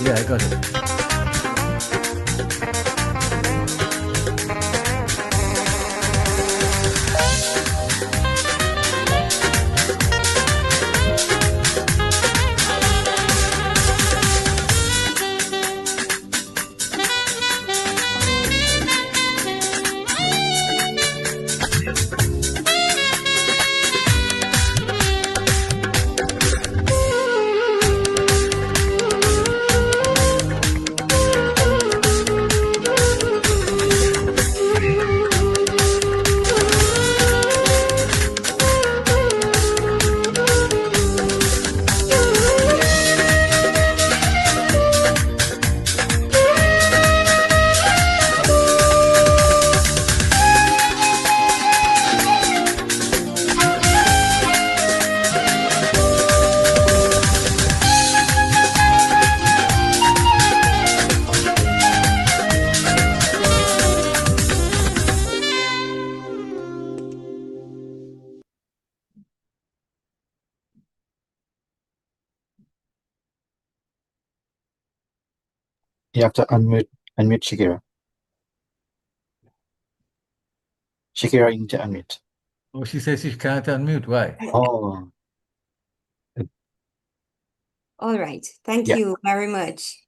Yeah, I got it. You have to unmute Shakira. Shakira, you need to unmute. Oh, she says she can't unmute. Why? Oh, All right. Thank Yeah. you very much.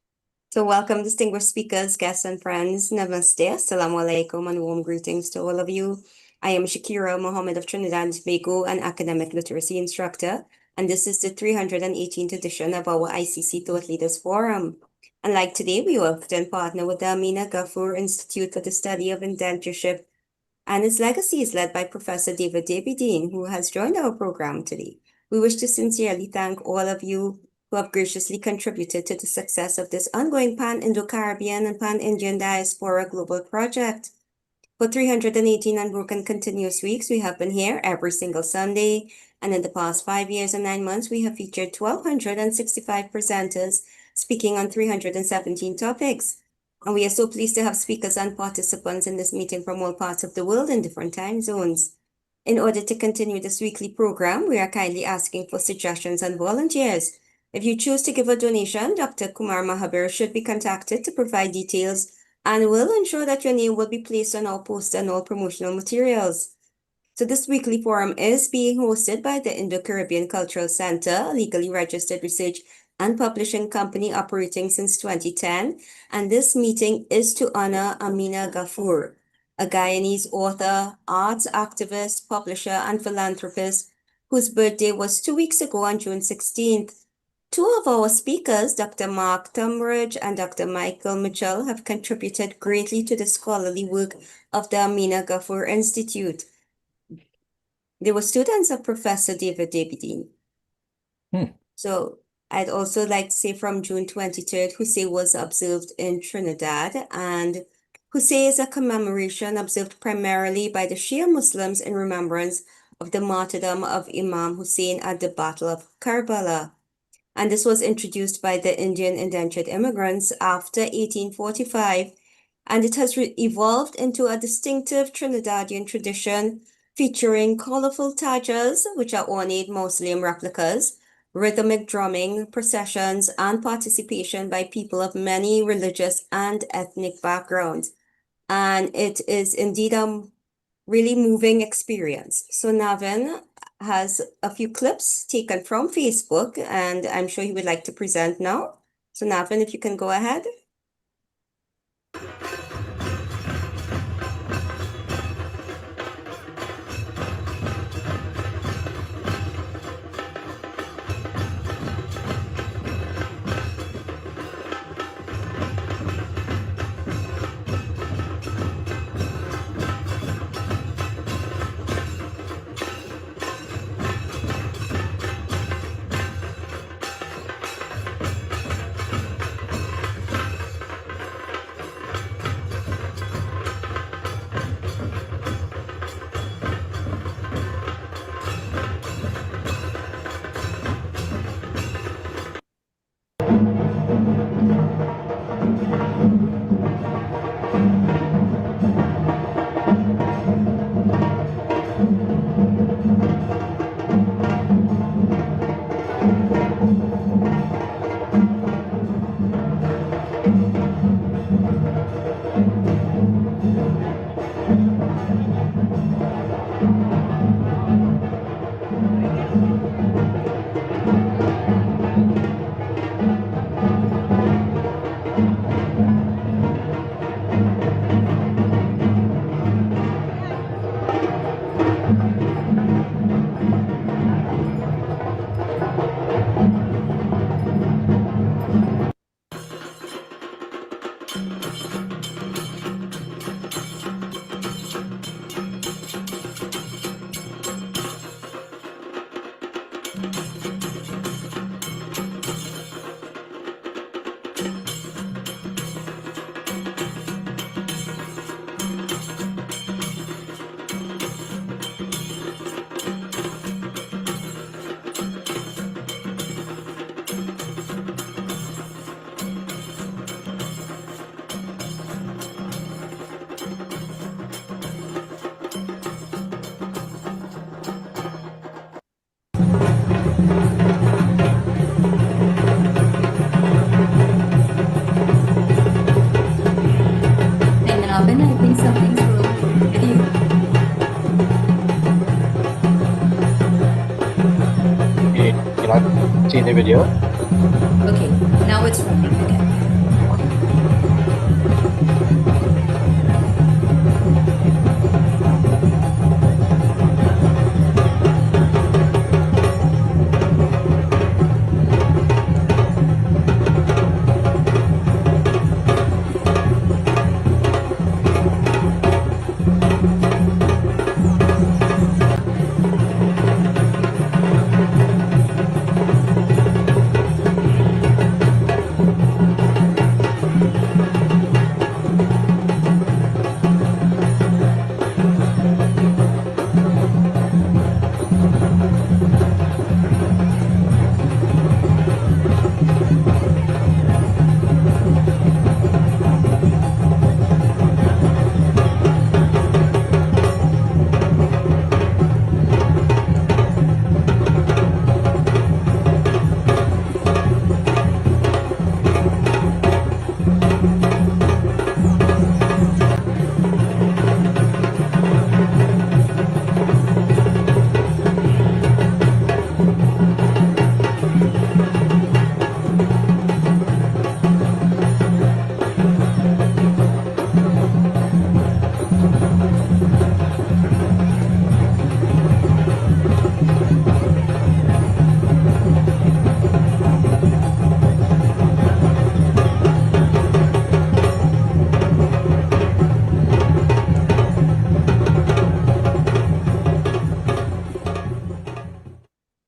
So welcome, distinguished speakers, guests, and friends. Namaste, assalamu alaikum, and warm greetings to all of you. I am Shakira Mohammed of Trinidad and Tobago, an academic literacy instructor, and this is the 318th edition of our ICC Thought Leaders Forum. And like today, we often partner with the Amina Ghafoor Institute for the Study of Indentureship and its Legacies, led by Professor David Dean, who has joined our program today. We wish to sincerely thank all of you who have graciously contributed to the success of this ongoing Pan-Indo-Caribbean and Pan-Indian Diaspora Global Project. For 318 unbroken continuous weeks, we have been here every single Sunday, and in the past 5 years and 9 months, we have featured 1,265 presenters speaking on 317 topics. And we are so pleased to have speakers and participants in this meeting from all parts of the world in different time zones. In order to continue this weekly program, we are kindly asking for suggestions and volunteers. If you choose to give a donation, Dr. Kumar Mahabir should be contacted to provide details and will ensure that your name will be placed on our poster and all promotional materials. So this weekly forum is being hosted by the Indo-Caribbean Cultural Center, a legally registered research and publishing company operating since 2010. And this meeting is to honor Amina Ghafoor, a Guyanese author, arts activist, publisher, and philanthropist whose birthday was 2 weeks ago on June 16th. Two of our speakers, Dr. Mark Tumridge and Dr. Michael Mitchell, have contributed greatly to the scholarly work of the Amina Ghafoor Institute. They were students of Professor David Dean. So I'd also like to say from June 23rd, Hussein was observed in Trinidad, and Hussein is a commemoration observed primarily by the Shia Muslims in remembrance of the martyrdom of Imam Hussein at the Battle of Karbala. And this was introduced by the Indian indentured immigrants after 1845, and it has evolved into a distinctive Trinidadian tradition featuring colorful tajas, which are ornate mausoleum replicas, rhythmic drumming, processions, and participation by people of many religious and ethnic backgrounds. And it is indeed a really moving experience. So Navin has a few clips taken from Facebook, and I'm sure he would like to present now. So Navin, if you can go ahead. And Navin, I think something's wrong with you. You cannot see the video. Okay, now it's running again.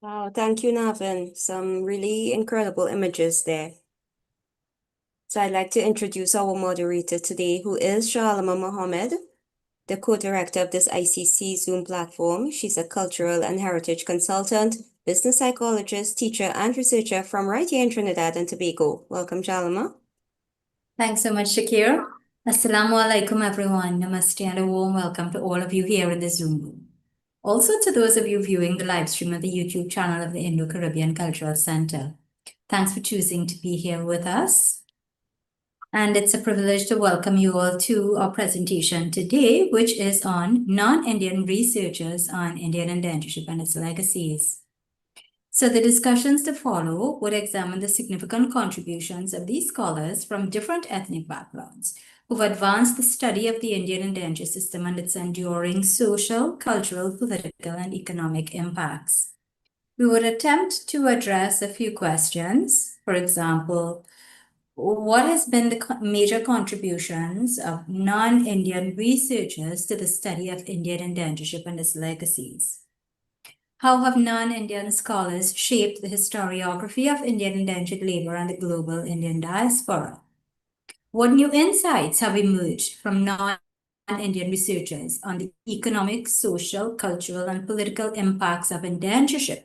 Wow, thank you, Navin. Some really incredible images there. So I'd like to introduce our moderator today, who is Shalama Mohammed, the co-director of this ICC Zoom platform. She's a cultural and heritage consultant, business psychologist, teacher, and researcher from right here in Trinidad and Tobago. Welcome, Shalama. Thanks so much, Shakir. Assalamu alaikum, everyone. Namaste and a warm welcome to all of you here in the Zoom room. Also to those of you viewing the live stream of the YouTube channel of the Indo-Caribbean Cultural Center. Thanks for choosing to be here with us. And it's a privilege to welcome you all to our presentation today, which is on non-Indian researchers on Indian indentureship and its legacies. So the discussions to follow would examine the significant contributions of these scholars from different ethnic backgrounds who've advanced the study of the Indian indenture system and its enduring social, cultural, political, and economic impacts. We would attempt to address a few questions. For example, what has been the major contributions of non-Indian researchers to the study of Indian indentureship and its legacies? How have non-Indian scholars shaped the historiography of Indian indentured labor and the global Indian diaspora? What new insights have emerged from non-Indian researchers on the economic, social, cultural, and political impacts of indentureship?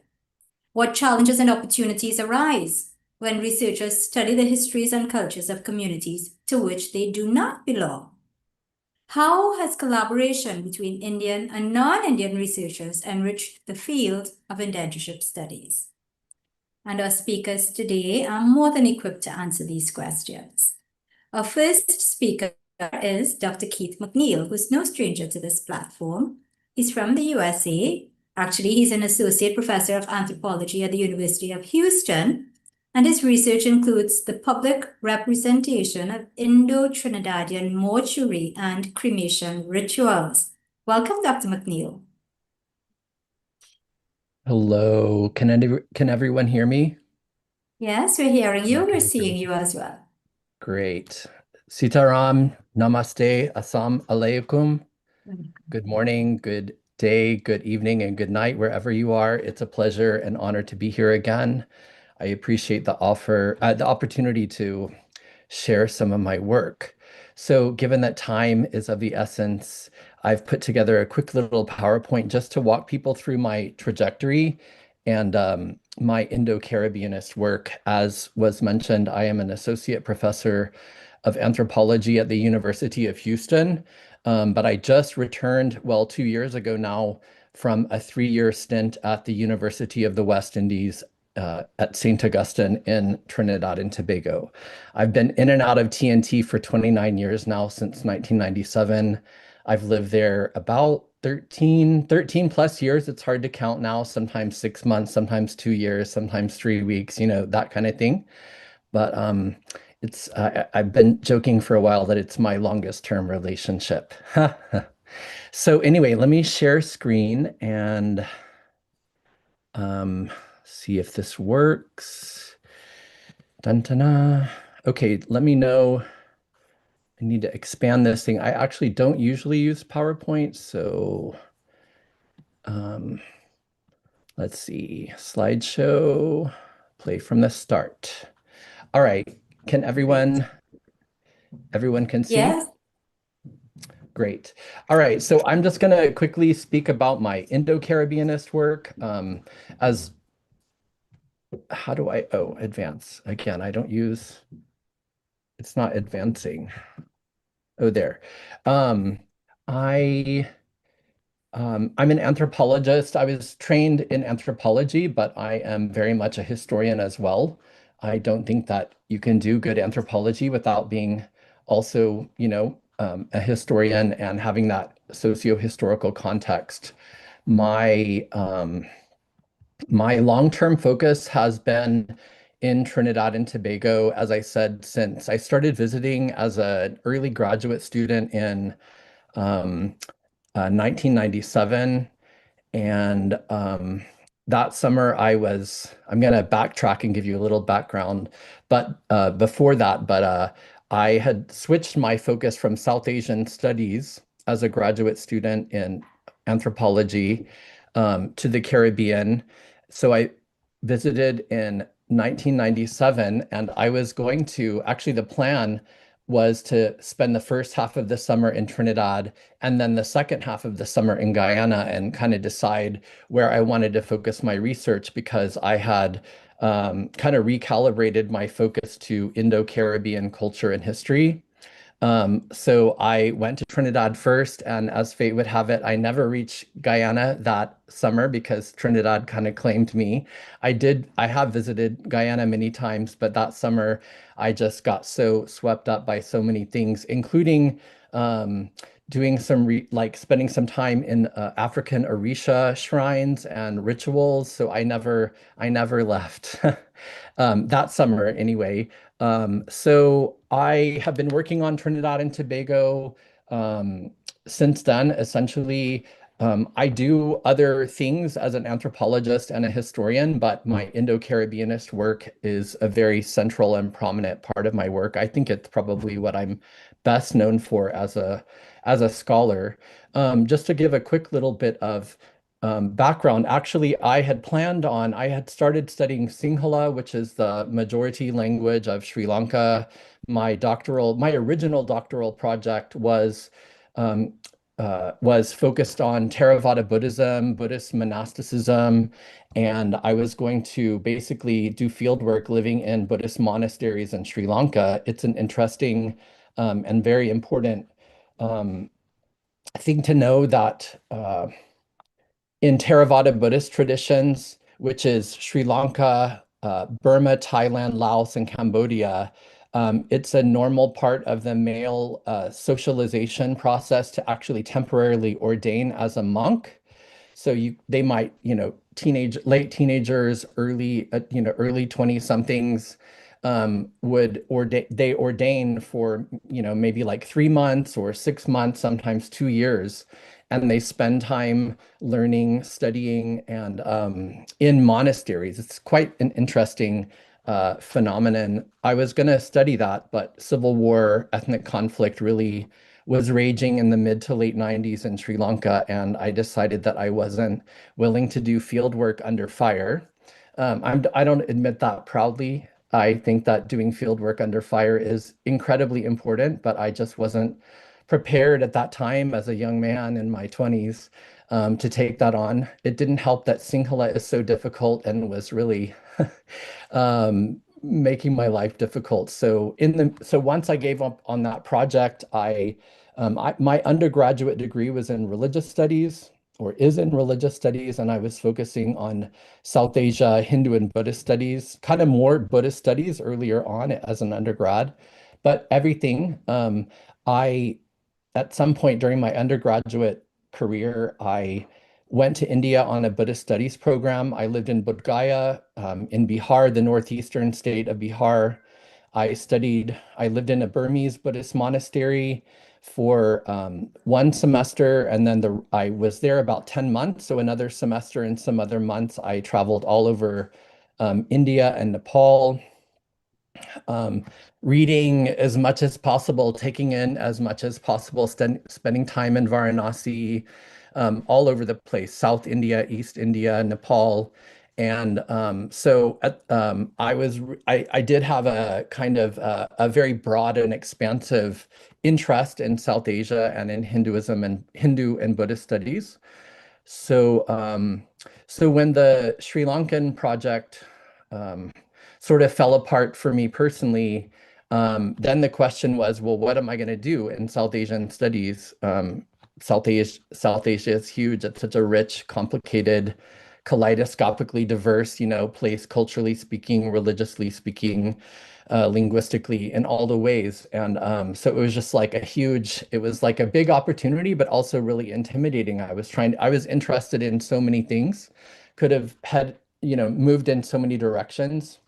What challenges and opportunities arise when researchers study the histories and cultures of communities to which they do not belong? How has collaboration between Indian and non-Indian researchers enriched the field of indentureship studies? And our speakers today are more than equipped to answer these questions. Our first speaker is Dr. Keith McNeil, who's no stranger to this platform. He's from the USA. Actually, he's an associate professor of anthropology at the University of Houston, and his research includes the public representation of Indo-Trinidadian mortuary and cremation rituals. Welcome, Dr. McNeil. Hello, can everyone hear me? Yes, we're hearing you. We're Okay, seeing you as well. great. Sitaram, namaste, assam alaikum. Good morning, good day, good evening, and good night, wherever you are. It's a pleasure and honor to be here again. I appreciate the opportunity to share some of my work. So, given that time is of the essence, I've put together a quick little PowerPoint just to walk people through my trajectory and my Indo-Caribbeanist work. As was mentioned, I am an associate professor of anthropology at the University of Houston, but I just returned, well, 2 years ago now, from a 3-year stint at the University of the West Indies at St. Augustine in Trinidad and Tobago. I've been in and out of TNT for 29 years now, since 1997. I've lived there about 13 plus years. It's hard to count now, sometimes 6 months, sometimes 2 years, sometimes 3 weeks, that kind of thing. But I've been joking for a while that it's my longest term relationship. So anyway, let me share screen and see if this works. Dun, dun, dun. Okay, let me know. I need to expand this thing. I actually don't usually use PowerPoint, so let's see. Slideshow, play from the start. All right, can everyone can see? Yes. Great. All right, so I'm just going to quickly speak about my Indo-Caribbeanist work. How do I, advance. Again, I don't use, it's not advancing. Oh, there. I'm an anthropologist. I was trained in anthropology, but I am very much a historian as well. I don't think that you can do good anthropology without being also, a historian and having that socio-historical context. My long-term focus has been in Trinidad and Tobago, as I said, since I started visiting as an early graduate student in 1997. And that summer I'm going to backtrack and give you a little background. But before that, I had switched my focus from South Asian studies as a graduate student in anthropology to the Caribbean. So I visited in 1997, and I was going to, actually the plan was to spend the first half of the summer in Trinidad and then the second half of the summer in Guyana and kind of decide where I wanted to focus my research, because I had kind of recalibrated my focus to Indo-Caribbean culture and history. So I went to Trinidad first, and as fate would have it, I never reached Guyana that summer because Trinidad kind of claimed me. I have visited Guyana many times, but that summer I just got so swept up by so many things, including doing spending some time in African Orisha shrines and rituals. So I never left. That summer anyway. So I have been working on Trinidad and Tobago since then. Essentially, I do other things as an anthropologist and a historian, but my Indo-Caribbeanist work is a very central and prominent part of my work. I think it's probably what I'm best known for as a scholar. Just to give a quick little bit of background, actually, I had started studying Sinhala, which is the majority language of Sri Lanka. My original doctoral project was focused on Theravada Buddhism, Buddhist monasticism, and I was going to basically do field work living in Buddhist monasteries in Sri Lanka. It's an interesting and very important thing to know that in Theravada Buddhist traditions, which is Sri Lanka, Burma, Thailand, Laos, and Cambodia, it's a normal part of the male socialization process to actually temporarily ordain as a monk. So they might, late teenagers, early 20 somethings they ordain for, maybe like 3 months or 6 months, sometimes 2 years. And they spend time learning, studying, and in monasteries. It's quite an interesting phenomenon. I was going to study that, but civil war, ethnic conflict really was raging in the mid to late 90s in Sri Lanka, and I decided that I wasn't willing to do field work under fire. I don't admit that proudly. I think that doing field work under fire is incredibly important, but I just wasn't prepared at that time as a young man in my 20s to take that on. It didn't help that Sinhala is so difficult and was really making my life difficult. So once I gave up on that project, my undergraduate degree was in religious studies or is in religious studies, and I was focusing on South Asia, Hindu and Buddhist studies, kind of more Buddhist studies earlier on as an undergrad. But everything, I at some point during my undergraduate career, I went to India on a Buddhist studies program. I lived in Bodh Gaya, in Bihar, the northeastern state of Bihar. I lived in a Burmese Buddhist monastery for 1 semester, and then I was there about 10 months. So another semester and some other months, I traveled all over India and Nepal, um, reading as much as possible, taking in as much as possible, spending time in Varanasi, all over the place, South India, East India, Nepal. And I did have a kind of a very broad and expansive interest in South Asia and in Hinduism and Hindu and Buddhist studies. So, so when the Sri Lankan project um, sort of fell apart for me personally, then the question was, well, what am I going to do in South Asian studies? South Asia is huge. It's such a rich, complicated, kaleidoscopically diverse, place, culturally speaking, religiously speaking, linguistically in all the ways. And so it was just like it was like a big opportunity, but also really intimidating. I was interested in so many things, could have moved in so many directions.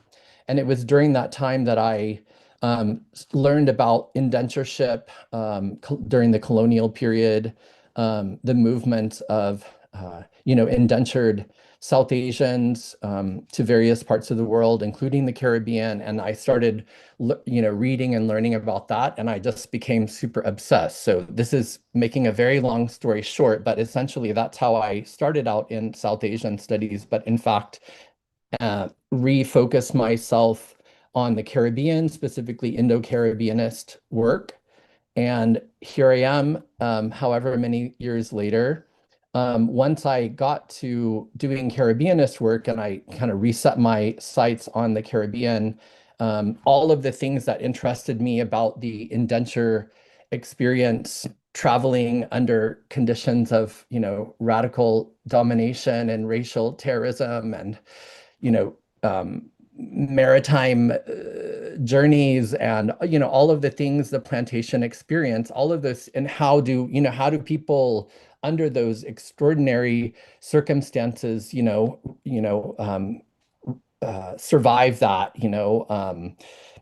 And it was during that time that I learned about indentureship during the colonial period, the movement of, indentured South Asians to various parts of the world, including the Caribbean. And I started, reading and learning about that, and I just became super obsessed. So this is making a very long story short, but essentially that's how I started out in South Asian studies. But in fact, refocus myself on the Caribbean, specifically Indo-Caribbeanist work. And here I am, however many years later. Once I got to doing Caribbeanist work and I kind of reset my sights on the Caribbean, all of the things that interested me about the indenture experience, traveling under conditions of, radical domination and racial terrorism and you know, maritime journeys and all of the things the plantation experience, all of this, and how do people under those extraordinary circumstances, survive that,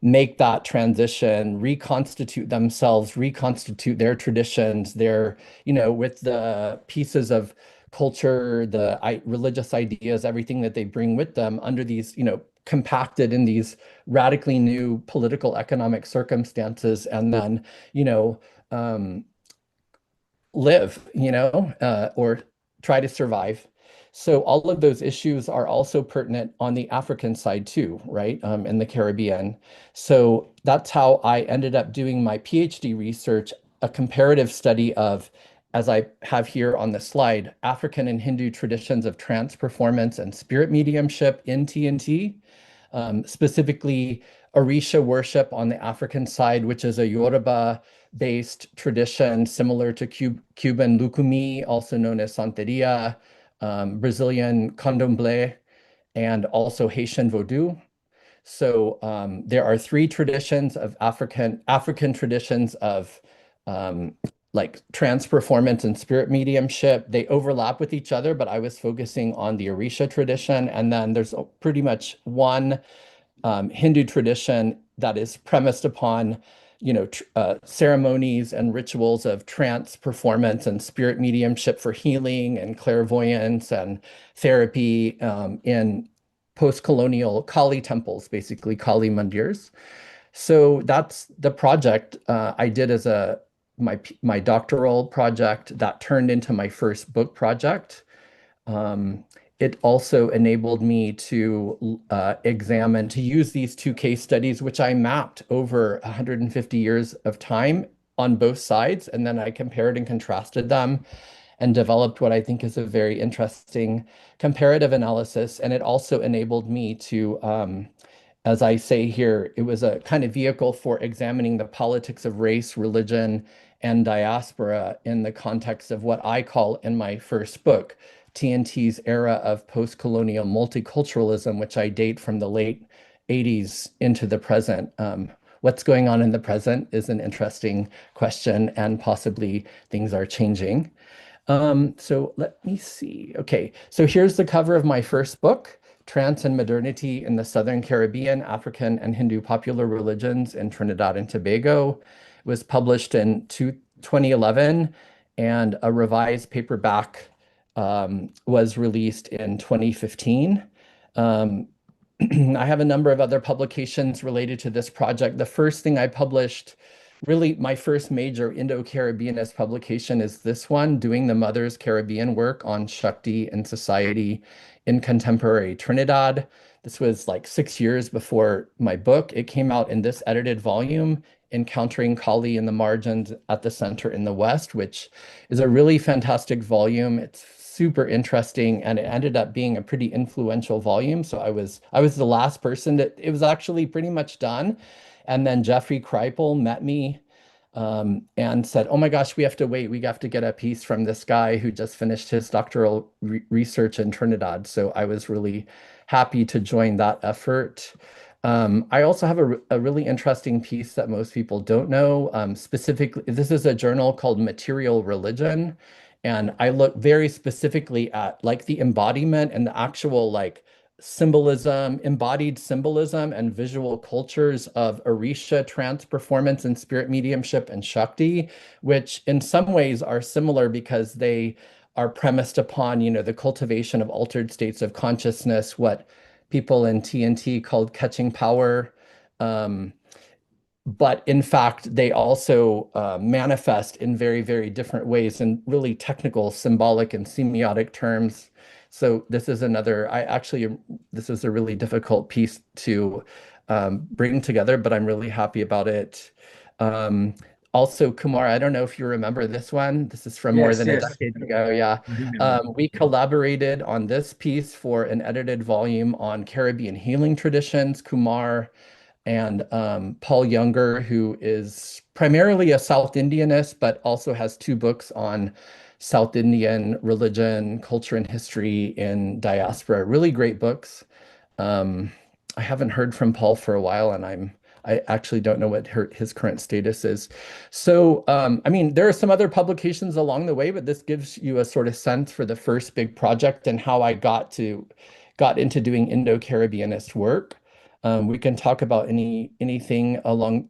make that transition, reconstitute themselves, reconstitute their traditions, with the pieces of culture, religious ideas, everything that they bring with them under these, compacted in these radically new political economic circumstances, and then, live, or try to survive. So all of those issues are also pertinent on the African side too, right? In the Caribbean. So that's how I ended up doing my PhD research, a comparative study of, as I have here on the slide, African and Hindu traditions of trance performance and spirit mediumship in TNT, specifically Orisha worship on the African side, which is a Yoruba-based tradition similar to Cuban Lukumi, also known as Santeria, Brazilian Candomblé, and also Haitian Vodou. So there are three traditions of African traditions of like trance performance and spirit mediumship. They overlap with each other, but I was focusing on the Orisha tradition. And then there's pretty much one Hindu tradition that is premised upon, ceremonies and rituals of trance performance and spirit mediumship for healing and clairvoyance and therapy in post-colonial Kali temples, basically Kali mandirs. So that's the project I did as a my doctoral project that turned into my first book project. It also enabled me to to use these two case studies, which I mapped over 150 years of time on both sides, and then I compared and contrasted them and developed what I think is a very interesting comparative analysis. And it also enabled me to, as I say here, it was a kind of vehicle for examining the politics of race, religion, and diaspora in the context of what I call in my first book, TNT's era of post-colonial multiculturalism, which I date from the late 80s into the present. What's going on in the present is an interesting question, and possibly things are changing. So let me see. Okay, so here's the cover of my first book, Trance and Modernity in the Southern Caribbean, African and Hindu Popular Religions in Trinidad and Tobago. It was published in 2011, and a revised paperback was released in 2015. I have a number of other publications related to this project. The first thing I published, really my first major Indo-Caribbeanist publication, is this one, Doing the Mother's Caribbean Work on Shakti and Society in Contemporary Trinidad. This was like 6 years before my book. It came out in this edited volume, Encountering Kali in the Margins at the Center in the West, which is a really fantastic volume. It's super interesting, and it ended up being a pretty influential volume. So I was the last person that it was actually pretty much done. And then Jeffrey Kripal met me and said, "Oh my gosh, we have to wait. We have to get a piece from this guy who just finished his doctoral research in Trinidad." So I was really happy to join that effort. I also have a really interesting piece that most people don't know. Specifically, this is a journal called Material Religion. And I look very specifically at like the embodiment and the actual like symbolism, embodied symbolism and visual cultures of Orisha, trance performance, and spirit mediumship and Shakti, which in some ways are similar because they are premised upon, the cultivation of altered states of consciousness, what people in TNT called catching power. But in fact, they also manifest in very, very different ways in really technical, symbolic, and semiotic terms. So this is this is a really difficult piece to bring together, but I'm really happy about it. Also, Kumar, I don't know if you remember this one. This is from more than a decade ago. Yeah. We collaborated on this piece for an edited volume on Caribbean healing traditions. Kumar and Paul Younger, who is primarily a South Indianist, but also has 2 books on South Indian religion, culture, and history in diaspora. Really great books. I haven't heard from Paul for a while, and I actually don't know what his current status is. So, I mean, there are some other publications along the way, but this gives you a sort of sense for the first big project and how I got into doing Indo-Caribbeanist work. We can talk about anything along,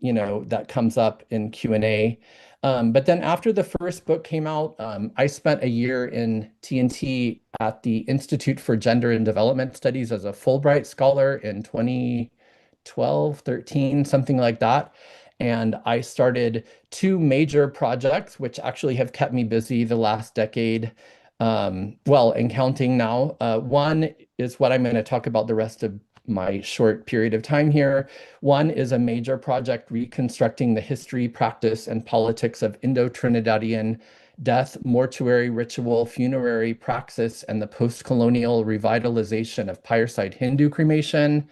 that comes up in Q&A. But then after the first book came out, I spent a year in TNT at the Institute for Gender and Development Studies as a Fulbright scholar in 2012, 13, something like that. And I started 2 major projects, which actually have kept me busy the last decade. Well, and counting now. One is what I'm going to talk about the rest of my short period of time here. One is a major project reconstructing the history, practice, and politics of Indo-Trinidadian death, mortuary ritual, funerary praxis, and the post-colonial revitalization of pyrecide Hindu cremation.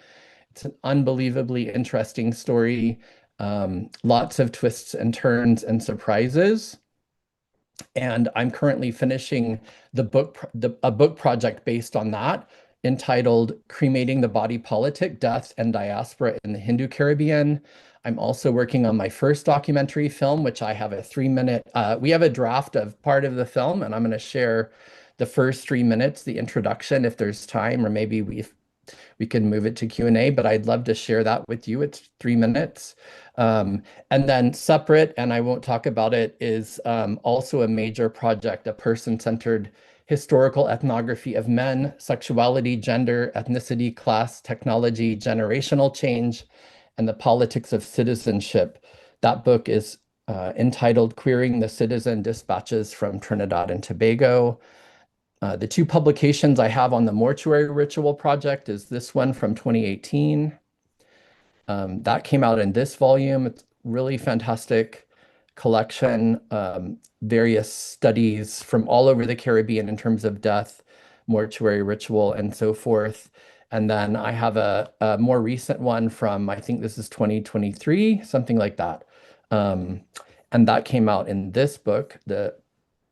It's an unbelievably interesting story. Lots of twists and turns and surprises. And I'm currently finishing a book project based on that, entitled Cremating the Body Politic, Death and Diaspora in the Hindu Caribbean. I'm also working on my first documentary film, which I have a 3-minute, we have a draft of part of the film, and I'm going to share the first 3 minutes, the introduction, if there's time, or maybe we can move it to Q&A, but I'd love to share that with you. It's 3 minutes. And then separate, and I won't talk about it, is also a major project, a person-centered historical ethnography of men, sexuality, gender, ethnicity, class, technology, generational change, and the politics of citizenship. That book is entitled Queering the Citizen Dispatches from Trinidad and Tobago. The two publications I have on the mortuary ritual project is this one from 2018. That came out in this volume. It's really fantastic collection, various studies from all over the Caribbean in terms of death, mortuary ritual, and so forth. And then I have a more recent one from, I think this is 2023, something like that. And that came out in this book. The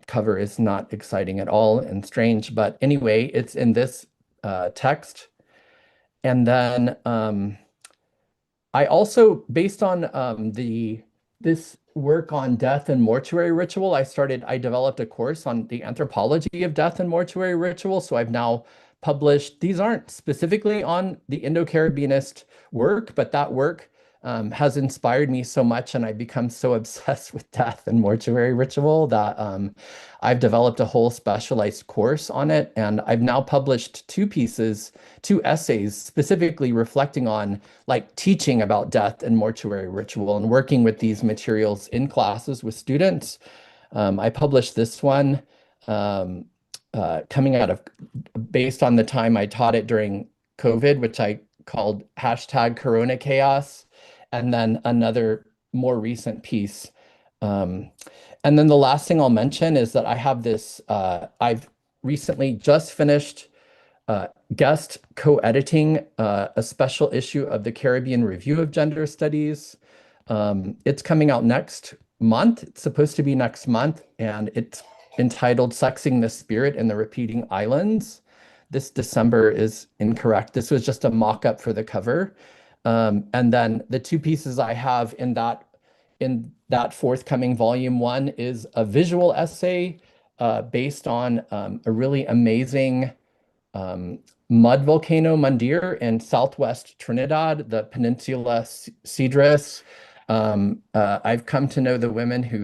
cover is not exciting at all and strange, but anyway, it's in this text. And then I also, based on this work on death and mortuary ritual, I developed a course on the anthropology of death and mortuary ritual. So I've now published, these aren't specifically on the Indo-Caribbeanist work, but that work has inspired me so much, and I've become so obsessed with death and mortuary ritual that I've developed a whole specialized course on it. And I've now published two essays specifically reflecting on like teaching about death and mortuary ritual and working with these materials in classes with students. I published this one coming out of based on the time I taught it during COVID, which I called #Corona Chaos, and then another more recent piece. And then the last thing I'll mention is that I have this, I've recently just finished guest co-editing a special issue of the Caribbean Review of Gender Studies. It's coming out next month. It's supposed to be next month, and it's entitled Sexing the Spirit in the Repeating Islands. This December is incorrect. This was just a mock-up for the cover. And then the two pieces I have in that forthcoming volume, one is a visual essay based on a really amazing mud volcano Mandir in southwest Trinidad, the Peninsula Cedrus. I've come to know the women who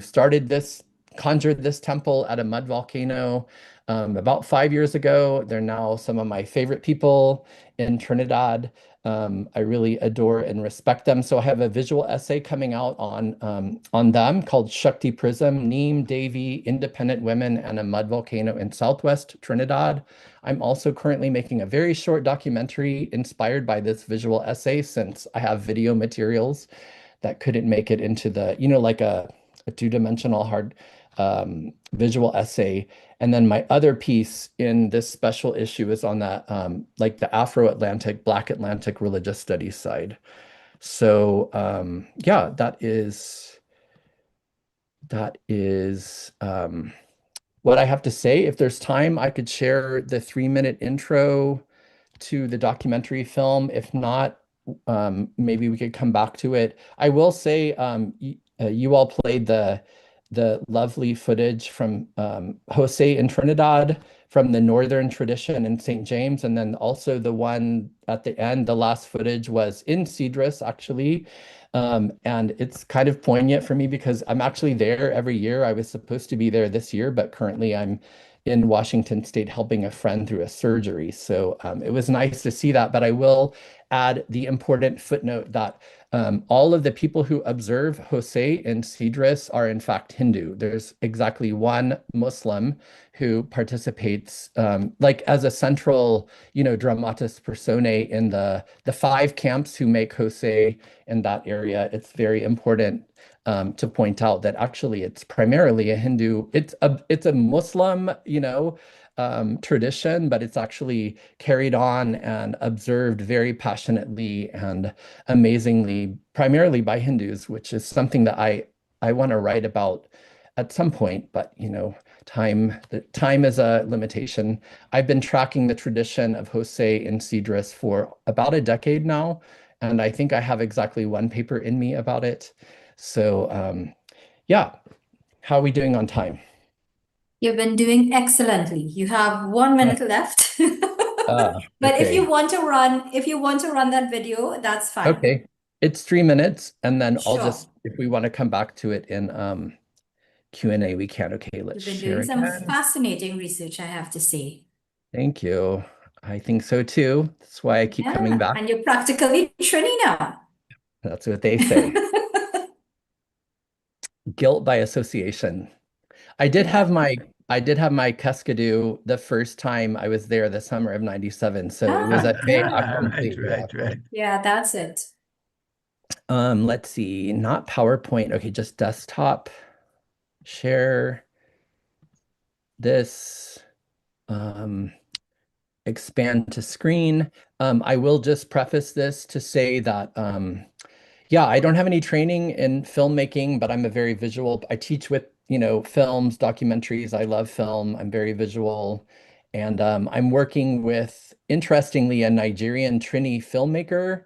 conjured this temple at a mud volcano about 5 years ago. They're now some of my favorite people in Trinidad. I really adore and respect them. So I have a visual essay coming out on them called Shakti Prism, Neem, Devi, Independent Women, and a Mud Volcano in Southwest Trinidad. I'm also currently making a very short documentary inspired by this visual essay, since I have video materials that couldn't make it into the, like a two-dimensional hard visual essay. And then my other piece in this special issue is on that, like the Afro-Atlantic, Black Atlantic religious studies side. So yeah, that is what I have to say. If there's time, I could share the 3-minute intro to the documentary film. If not, maybe we could come back to it. I will say you all played the lovely footage from Jose in Trinidad from the Northern tradition in St. James. And then also the one at the end, the last footage was in Cedrus, actually. And it's kind of poignant for me because I'm actually there every year. I was supposed to be there this year, but currently I'm in Washington State helping a friend through a surgery. So it was nice to see that, but I will add the important footnote that all of the people who observe Jose in Cedrus are in fact Hindu. There's exactly one Muslim who participates like as a central, dramatis personae in the 5 camps who make Jose in that area. It's very important to point out that actually it's primarily a Hindu, it's a Muslim, tradition, but it's actually carried on and observed very passionately and amazingly, primarily by Hindus, which is something that I want to write about at some point, but time is a limitation. I've been tracking the tradition of Jose in Cedrus for about a decade now, and I think I have exactly one paper in me about it. So yeah, how are we doing on time? You've been doing excellently. You have 1 minute left. But if Okay. you want to run that video, that's fine. Okay. It's 3 minutes, and then I'll Sure. just, if we want to come back to it in Q&A, we can. Okay, let's You've been share doing some again. fascinating research, I have to say. Thank you. I think so too. That's why I keep coming back. And you're practically Trini now. That's what they say. guilt by association. I did have my Cascadoo the first time I was there the summer of '97, so it was a fait Right, accompli. right, right. Yeah, that's it. Let's see, not PowerPoint. Okay, just desktop. Share this. Expand to screen. I will just preface this to say that yeah, I don't have any training in filmmaking, but I'm a very visual. I teach with, films, documentaries. I love film. I'm very visual. And I'm working with, interestingly, a Nigerian Trini filmmaker,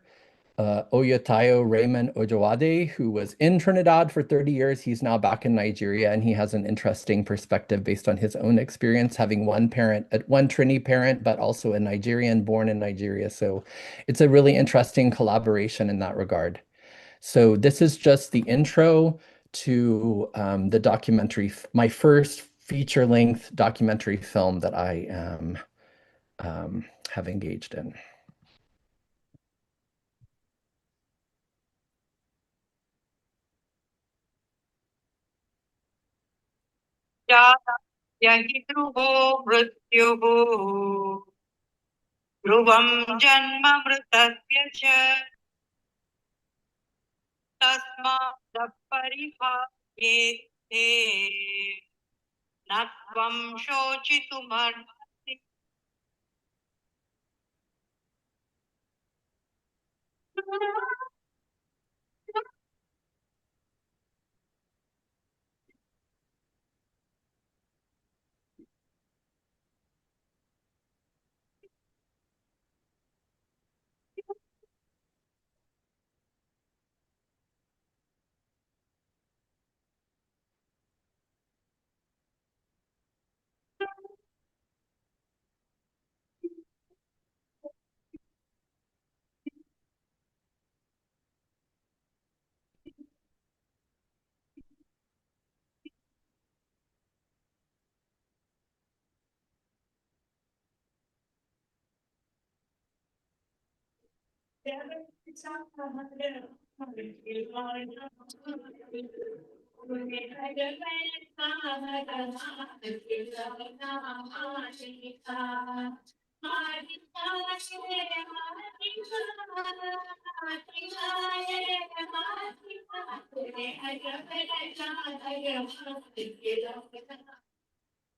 Oyotayo Raymond Ojawade, who was in Trinidad for 30 years. He's now back in Nigeria, and he has an interesting perspective based on his own experience, having one Trini parent, but also a Nigerian born in Nigeria. So it's a really interesting collaboration in that regard. So this is just the intro to the documentary, my first feature-length documentary film that I have engaged in. ध्रुवं जन्म मृतस्य च तस्मात् परिहार्येते न त्वं शोचितुमर्हसि।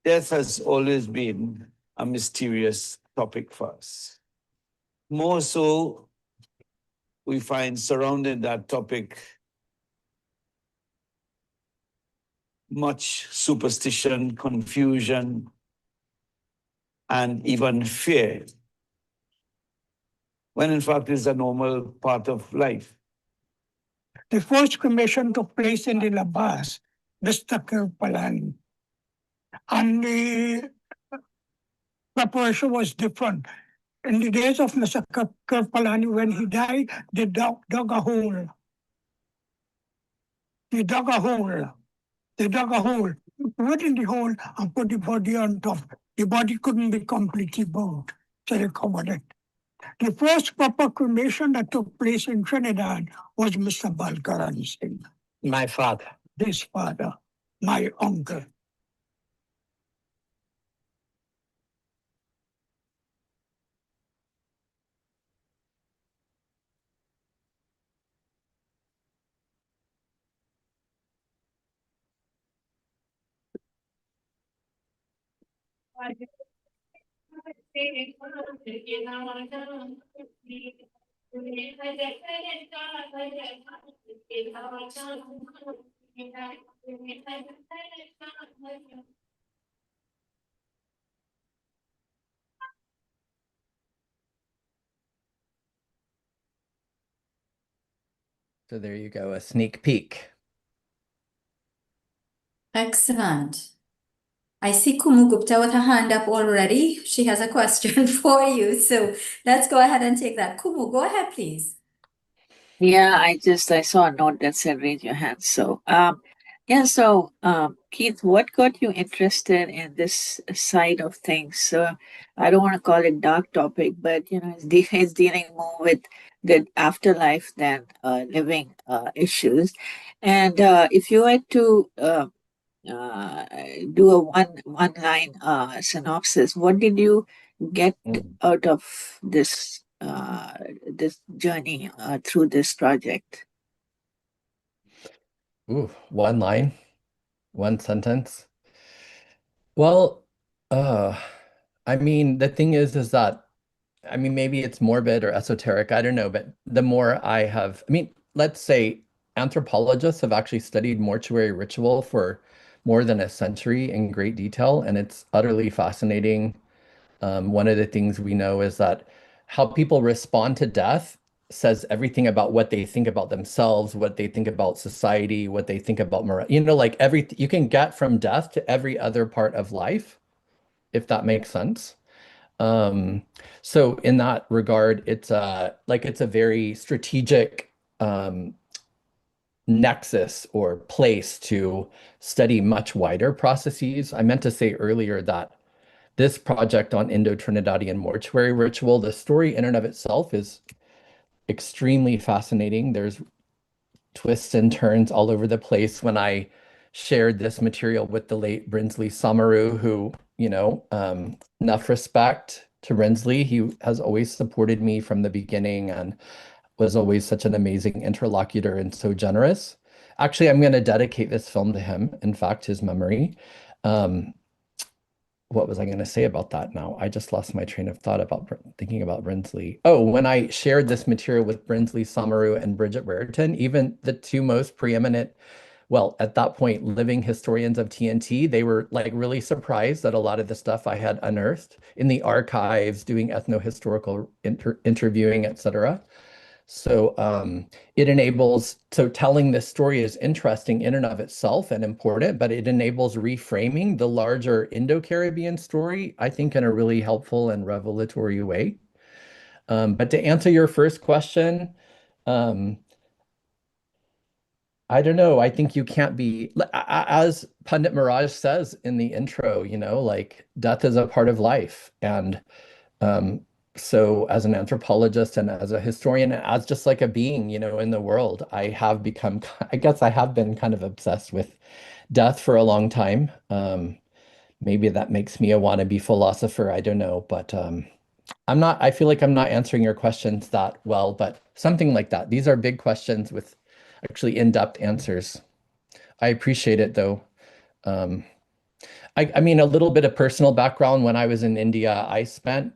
Death has always been a mysterious topic for us. More so, we find surrounding that topic much superstition, confusion, and even fear, when in fact it's a normal part of life. The first cremation took place in the Labas, Mr. Kirpalan. And the preparation was different. In the days of Mr. Kirpalani, when he died, they dug a hole. They dug a hole. They dug a hole, put in the hole and put the body on top. The body couldn't be completely burned, so they covered it. The first proper cremation that took place in Trinidad was Mr. Balkaran Singh. My father. His father, my uncle. So there you go, a sneak peek. Excellent. I see Kumu Gupta with her hand up already. She has a question for you. So let's go ahead and take that. Kumu, go ahead, please. Yeah, I saw a note that said raise your hand. So Keith, what got you interested in this side of things? So I don't want to call it dark topic, but it's dealing more with the afterlife than living issues. And if you were to uh, do a one line synopsis, what did you get out of this journey through this project? Ooh, one line, one sentence. Well, I mean, the thing is that, I mean, maybe it's morbid or esoteric, I don't know, but the more I mean, let's say anthropologists have actually studied mortuary ritual for more than a century in great detail, and it's utterly fascinating. One of the things we know is that how people respond to death says everything about what they think about themselves, what they think about society, what they think about morale. Like everything you can get from death to every other part of life, if that makes sense. So in that regard, it's a very strategic nexus or place to study much wider processes. I meant to say earlier that this project on Indo-Trinidadian mortuary ritual, the story in and of itself is extremely fascinating. There's twists and turns all over the place. When I shared this material with the late Brinsley Samaru, who, enough respect to Brinsley, he has always supported me from the beginning and was always such an amazing interlocutor and so generous. Actually, I'm going to dedicate this film to him, in fact, his memory. What was I going to say about that now? I just lost my train of thought about thinking about Brinsley. Oh, when I shared this material with Brinsley Samaru and Bridget Raritan, even the two most preeminent, well, at that point, living historians of TNT, they were like really surprised that a lot of the stuff I had unearthed in the archives, doing ethnohistorical interviewing, etc. So telling this story is interesting in and of itself and important, but it enables reframing the larger Indo-Caribbean story, I think, in a really helpful and revelatory way. But to answer your first question, I don't know. I think you can't be, as Pandit Miraj says in the intro, like death is a part of life. And so as an anthropologist and as a historian, and as just like a being, in the world, I guess I have been kind of obsessed with death for a long time. Maybe that makes me a wannabe philosopher. I don't know, but I feel like I'm not answering your questions that well, but something like that. These are big questions with actually in-depth answers. I appreciate it though. I mean, a little bit of personal background. When I was in India, I spent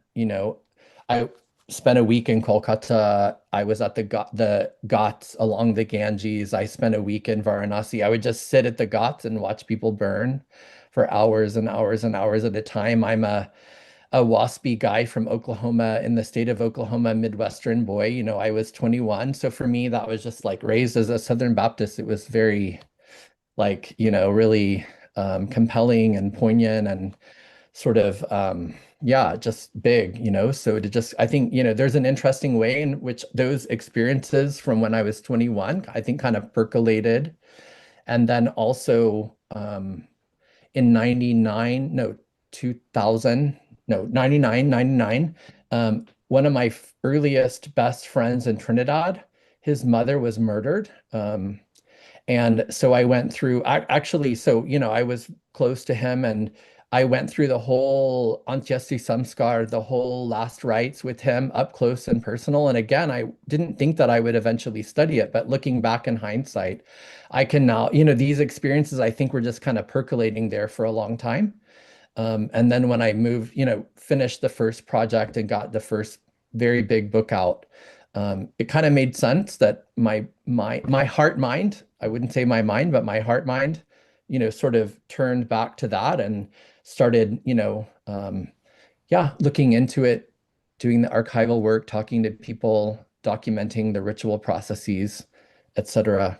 a week in Kolkata. I was at the Ghats along the Ganges. I spent a week in Varanasi. I would just sit at the Ghats and watch people burn for hours and hours and hours at a time. I'm a waspy guy from Oklahoma, in the state of Oklahoma, Midwestern boy. I was 21. So for me, that was just like raised as a Southern Baptist. It was very really compelling and poignant and sort of, yeah, just big, so I think, there's an interesting way in which those experiences from when I was 21, I think kind of percolated. And then also in 99, no, 2000, no, 99, one of my earliest best friends in Trinidad, his mother was murdered. And so I went through, I was close to him, and I went through the whole Antyasti Samskar, the whole last rites with him up close and personal. And again, I didn't think that I would eventually study it, but looking back in hindsight, I can now, these experiences, I think were just kind of percolating there for a long time. And then when I moved, finished the first project and got the first very big book out, it kind of made sense that my heart mind, I wouldn't say my mind, but my heart mind, sort of turned back to that and started, yeah, looking into it, doing the archival work, talking to people, documenting the ritual processes, etc.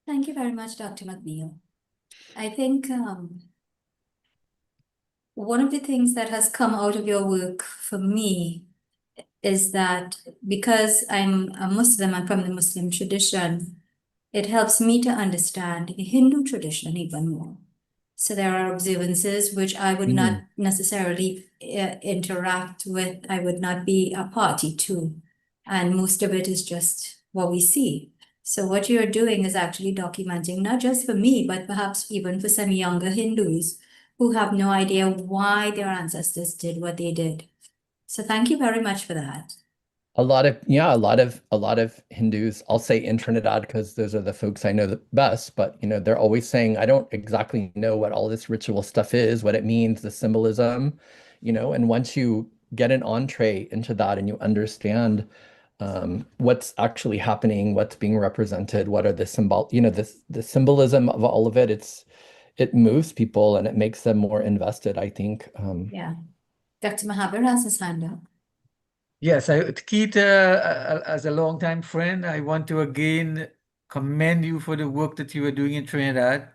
Thank you very much, Dr. McNeil. I think one of the things that has come out of your work for me is that because I'm a Muslim, I'm from the Muslim tradition, it helps me to understand the Hindu tradition even more. So there are observances which I would not necessarily interact with, I would not be a party to. And most of it is just what we see. So what you're doing is actually documenting, not just for me, but perhaps even for some younger Hindus who have no idea why their ancestors did what they did. So thank you very much for that. A lot of Hindus, I'll say in Trinidad because those are the folks I know the best, but they're always saying, I don't exactly know what all this ritual stuff is, what it means, the symbolism, and once you get an entree into that and you understand what's actually happening, what's being represented, what are the the symbolism of all of it, it moves people and it makes them more invested, I think. Yeah. Dr. Mahabir has his hand up. Yes, Keith, as a longtime friend, I want to again commend you for the work that you are doing in Trinidad.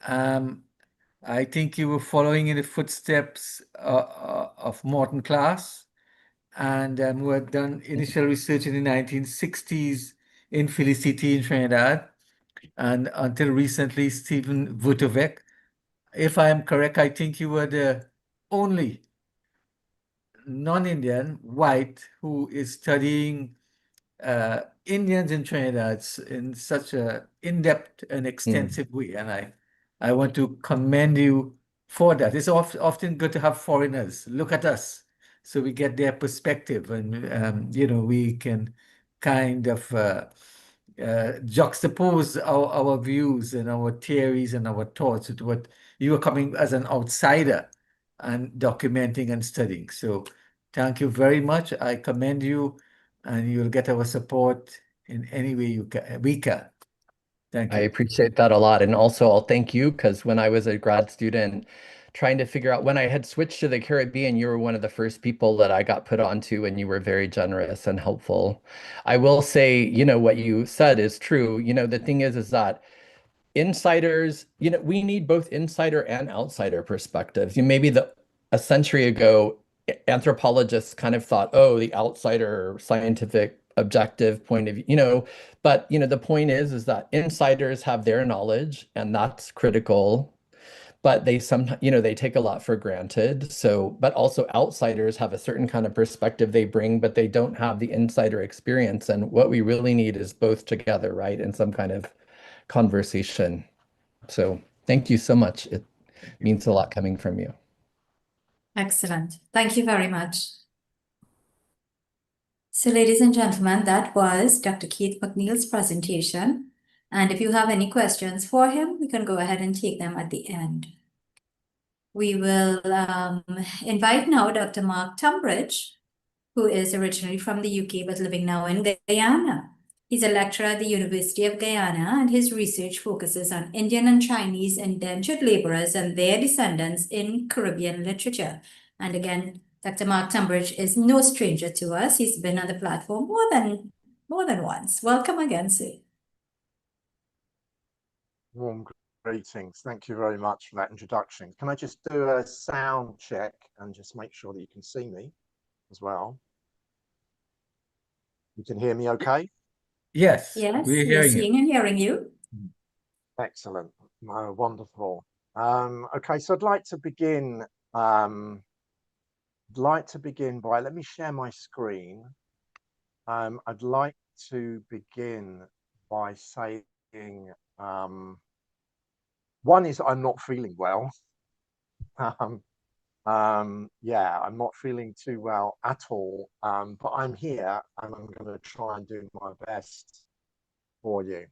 I think you were following in the footsteps of Morton Class, and who had done initial research in the 1960s in Felicity in Trinidad, and until recently, Stephen Vutovic. If I am correct, I think you were the only non-Indian white who is studying Indians in Trinidad in such a in-depth and extensive way, and I want to commend you for that. It's often good to have foreigners look at us, so we get their perspective, and we can kind of juxtapose our views and our theories and our thoughts with what you are coming as an outsider and documenting and studying. So thank you very much. I commend you, and you'll get our support in any way we can. Thank I you. appreciate that a lot. And also, I'll thank you because when I was a grad student trying to figure out when I had switched to the Caribbean, you were one of the first people that I got put onto, and you were very generous and helpful. I will say, what you said is true. The thing is that insiders, we need both insider and outsider perspectives. Maybe a century ago, anthropologists kind of thought, oh, the outsider scientific objective point of view, but the point is that insiders have their knowledge and that's critical, but they sometimes, they take a lot for granted. So, but also outsiders have a certain kind of perspective they bring, but they don't have the insider experience. And what we really need is both together, right? In some kind of conversation. So thank you so much. It means a lot coming from you. Excellent. Thank you very much. So, ladies and gentlemen, that was Dr. Keith McNeil's presentation. And if you have any questions for him, we can go ahead and take them at the end. We will invite now Dr. Mark Tunbridge, who is originally from the UK but living now in Guyana. He's a lecturer at the University of Guyana, and his research focuses on Indian and Chinese indentured laborers and their descendants in Caribbean literature. And again, Dr. Mark Tunbridge is no stranger to us. He's been on the platform more than once. Welcome again, sir. Warm greetings. Thank you very much for that introduction. Can I just do a sound check and just make sure that you can see me as well? You can hear me okay? Yes, Yes, we're we're hearing you. seeing and hearing you. Excellent. Wonderful. Okay, so I'd like to begin by, let me share my screen. I'd like to begin by saying, one is I'm not feeling well. Yeah, I'm not feeling too well at all, but I'm here and I'm going to try and do my best for you.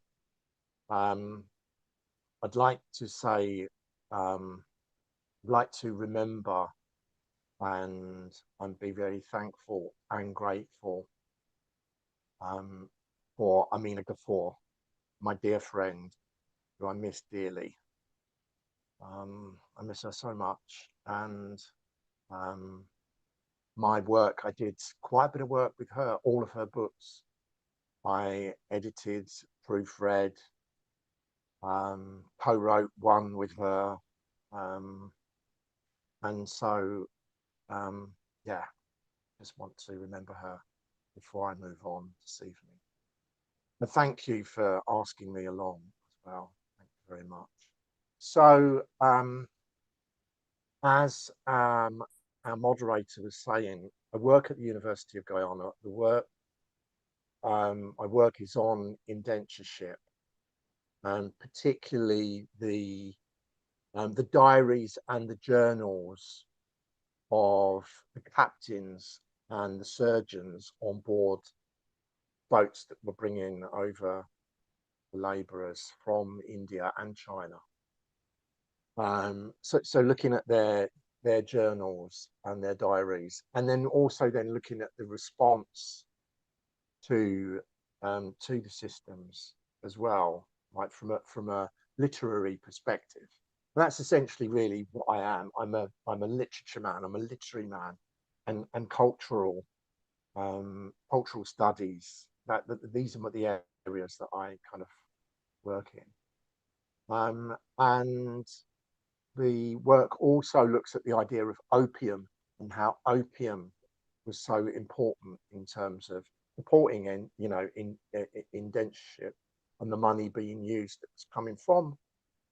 I'd like to say, I'd like to remember and be very thankful and grateful for Amina Ghaffur, my dear friend, who I miss dearly. I miss her so much, and my work, I did quite a bit of work with her, all of her books. I edited, proofread, co-wrote one with her, and so yeah, just want to remember her before I move on this evening. But thank you for asking me along as well. Thank you very much. So, as our moderator was saying, I work at the University of Guyana. The work I work is on indentureship, and particularly the diaries and the journals of the captains and the surgeons on board boats that were bringing over the labourers from India and China. So looking at their journals and their diaries, and then also then looking at the response to the systems as well, right, from a literary perspective. And that's essentially really what I am. I'm a literature man. I'm a literary man, and cultural studies. These are the areas that I kind of work in. And the work also looks at the idea of opium and how opium was so important in terms of supporting indentureship and the money being used that was coming from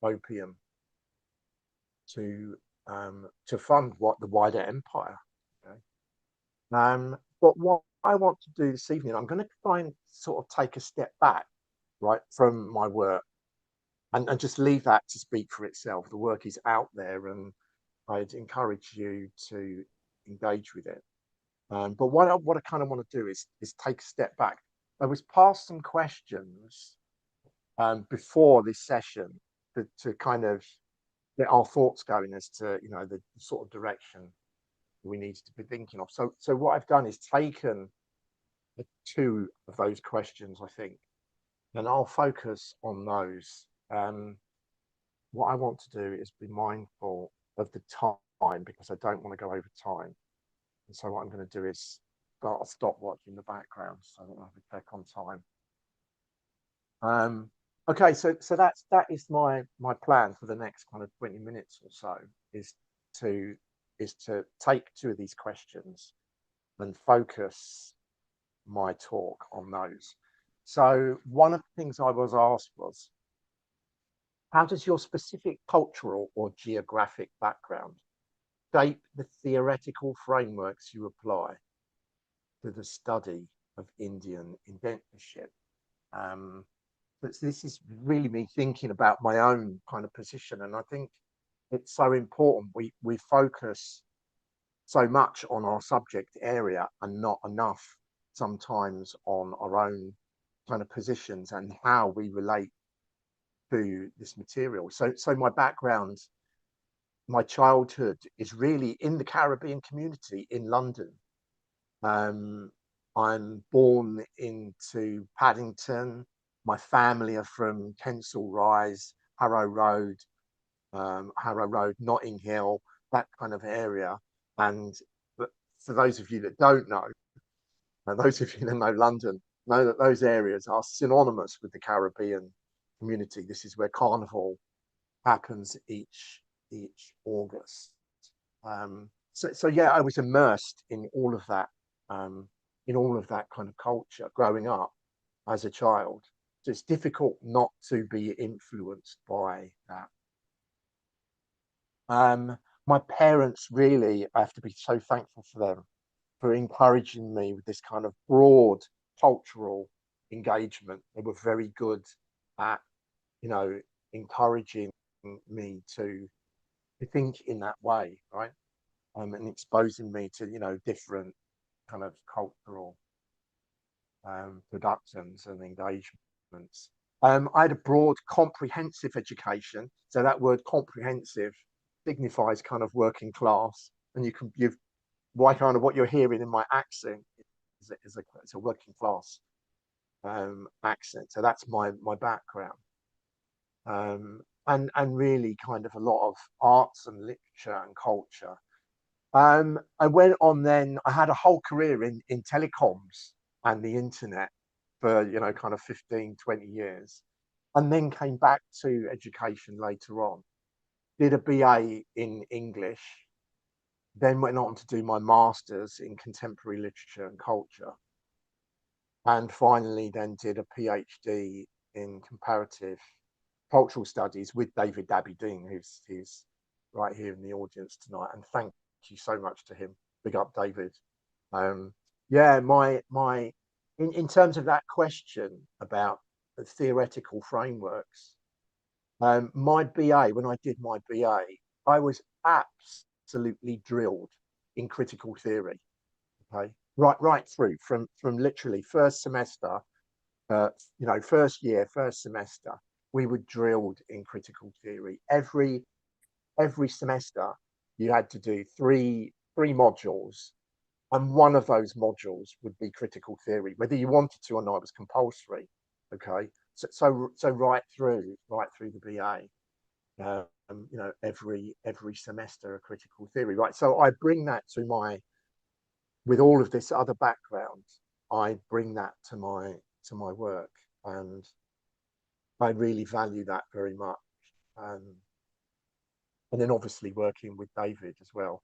opium to fund the wider empire. Okay? But what I want to do this evening, I'm going to try and sort of take a step back, right, from my work, and just leave that to speak for itself. The work is out there, and I'd encourage you to engage with it. But what I kind of want to do is take a step back. I was past some questions before this session to kind of get our thoughts going as to the sort of direction we need to be thinking of. So what I've done is taken two of those questions, I think, and I'll focus on those. What I want to do is be mindful of the time, because I don't want to go over time. And so what I'm going to do is stop watching the background so I don't have to check on time. Okay, so that is my plan for the next kind of 20 minutes or so, is to take two of these questions and focus my talk on those. So one of the things I was asked was, how does your specific cultural or geographic background shape the theoretical frameworks you apply to the study of Indian indentureship? But this is really me thinking about my own kind of position, and I think it's so important we focus so much on our subject area and not enough sometimes on our own kind of positions and how we relate to this material. So my background, my childhood is really in the Caribbean community in London. I'm born into Paddington. My family are from Kensal Rise, Harrow Road, Notting Hill, that kind of area. And for those of you that don't know, and those of you that know London, know that those areas are synonymous with the Caribbean community. This is where Carnival happens each August. So yeah, I was immersed in all of that kind of culture growing up as a child. So it's difficult not to be influenced by that. My parents, really, I have to be so thankful for them for encouraging me with this kind of broad cultural engagement. They were very good at, encouraging me to think in that way, right? And exposing me to, different kind of cultural productions and engagements. I had a broad comprehensive education. So that word comprehensive signifies kind of working class, and what you're hearing in my accent is a working class accent. So that's my background, and really kind of a lot of arts and literature and culture. I went on then. I had a whole career in telecoms and the internet for kind of 15, 20 years, and then came back to education later on. Did a BA in English, then went on to do my master's in contemporary literature and culture, and finally then did a PhD in comparative cultural studies with David Dabby-Dean, who's right here in the audience tonight. And thank you so much to him. Big up, David. Yeah, in terms of that question about the theoretical frameworks, my BA, when I did my BA, I was absolutely drilled in critical theory. Okay, right through from literally first semester, first year, first semester, we were drilled in critical theory. Every semester, you had to do three modules, and one of those modules would be critical theory, whether you wanted to or not. It was compulsory. Okay, so right through the BA, every semester a critical theory, right? So I bring that to my, with all of this other background, I bring that to my work, and I really value that very much. And then obviously working with David as well,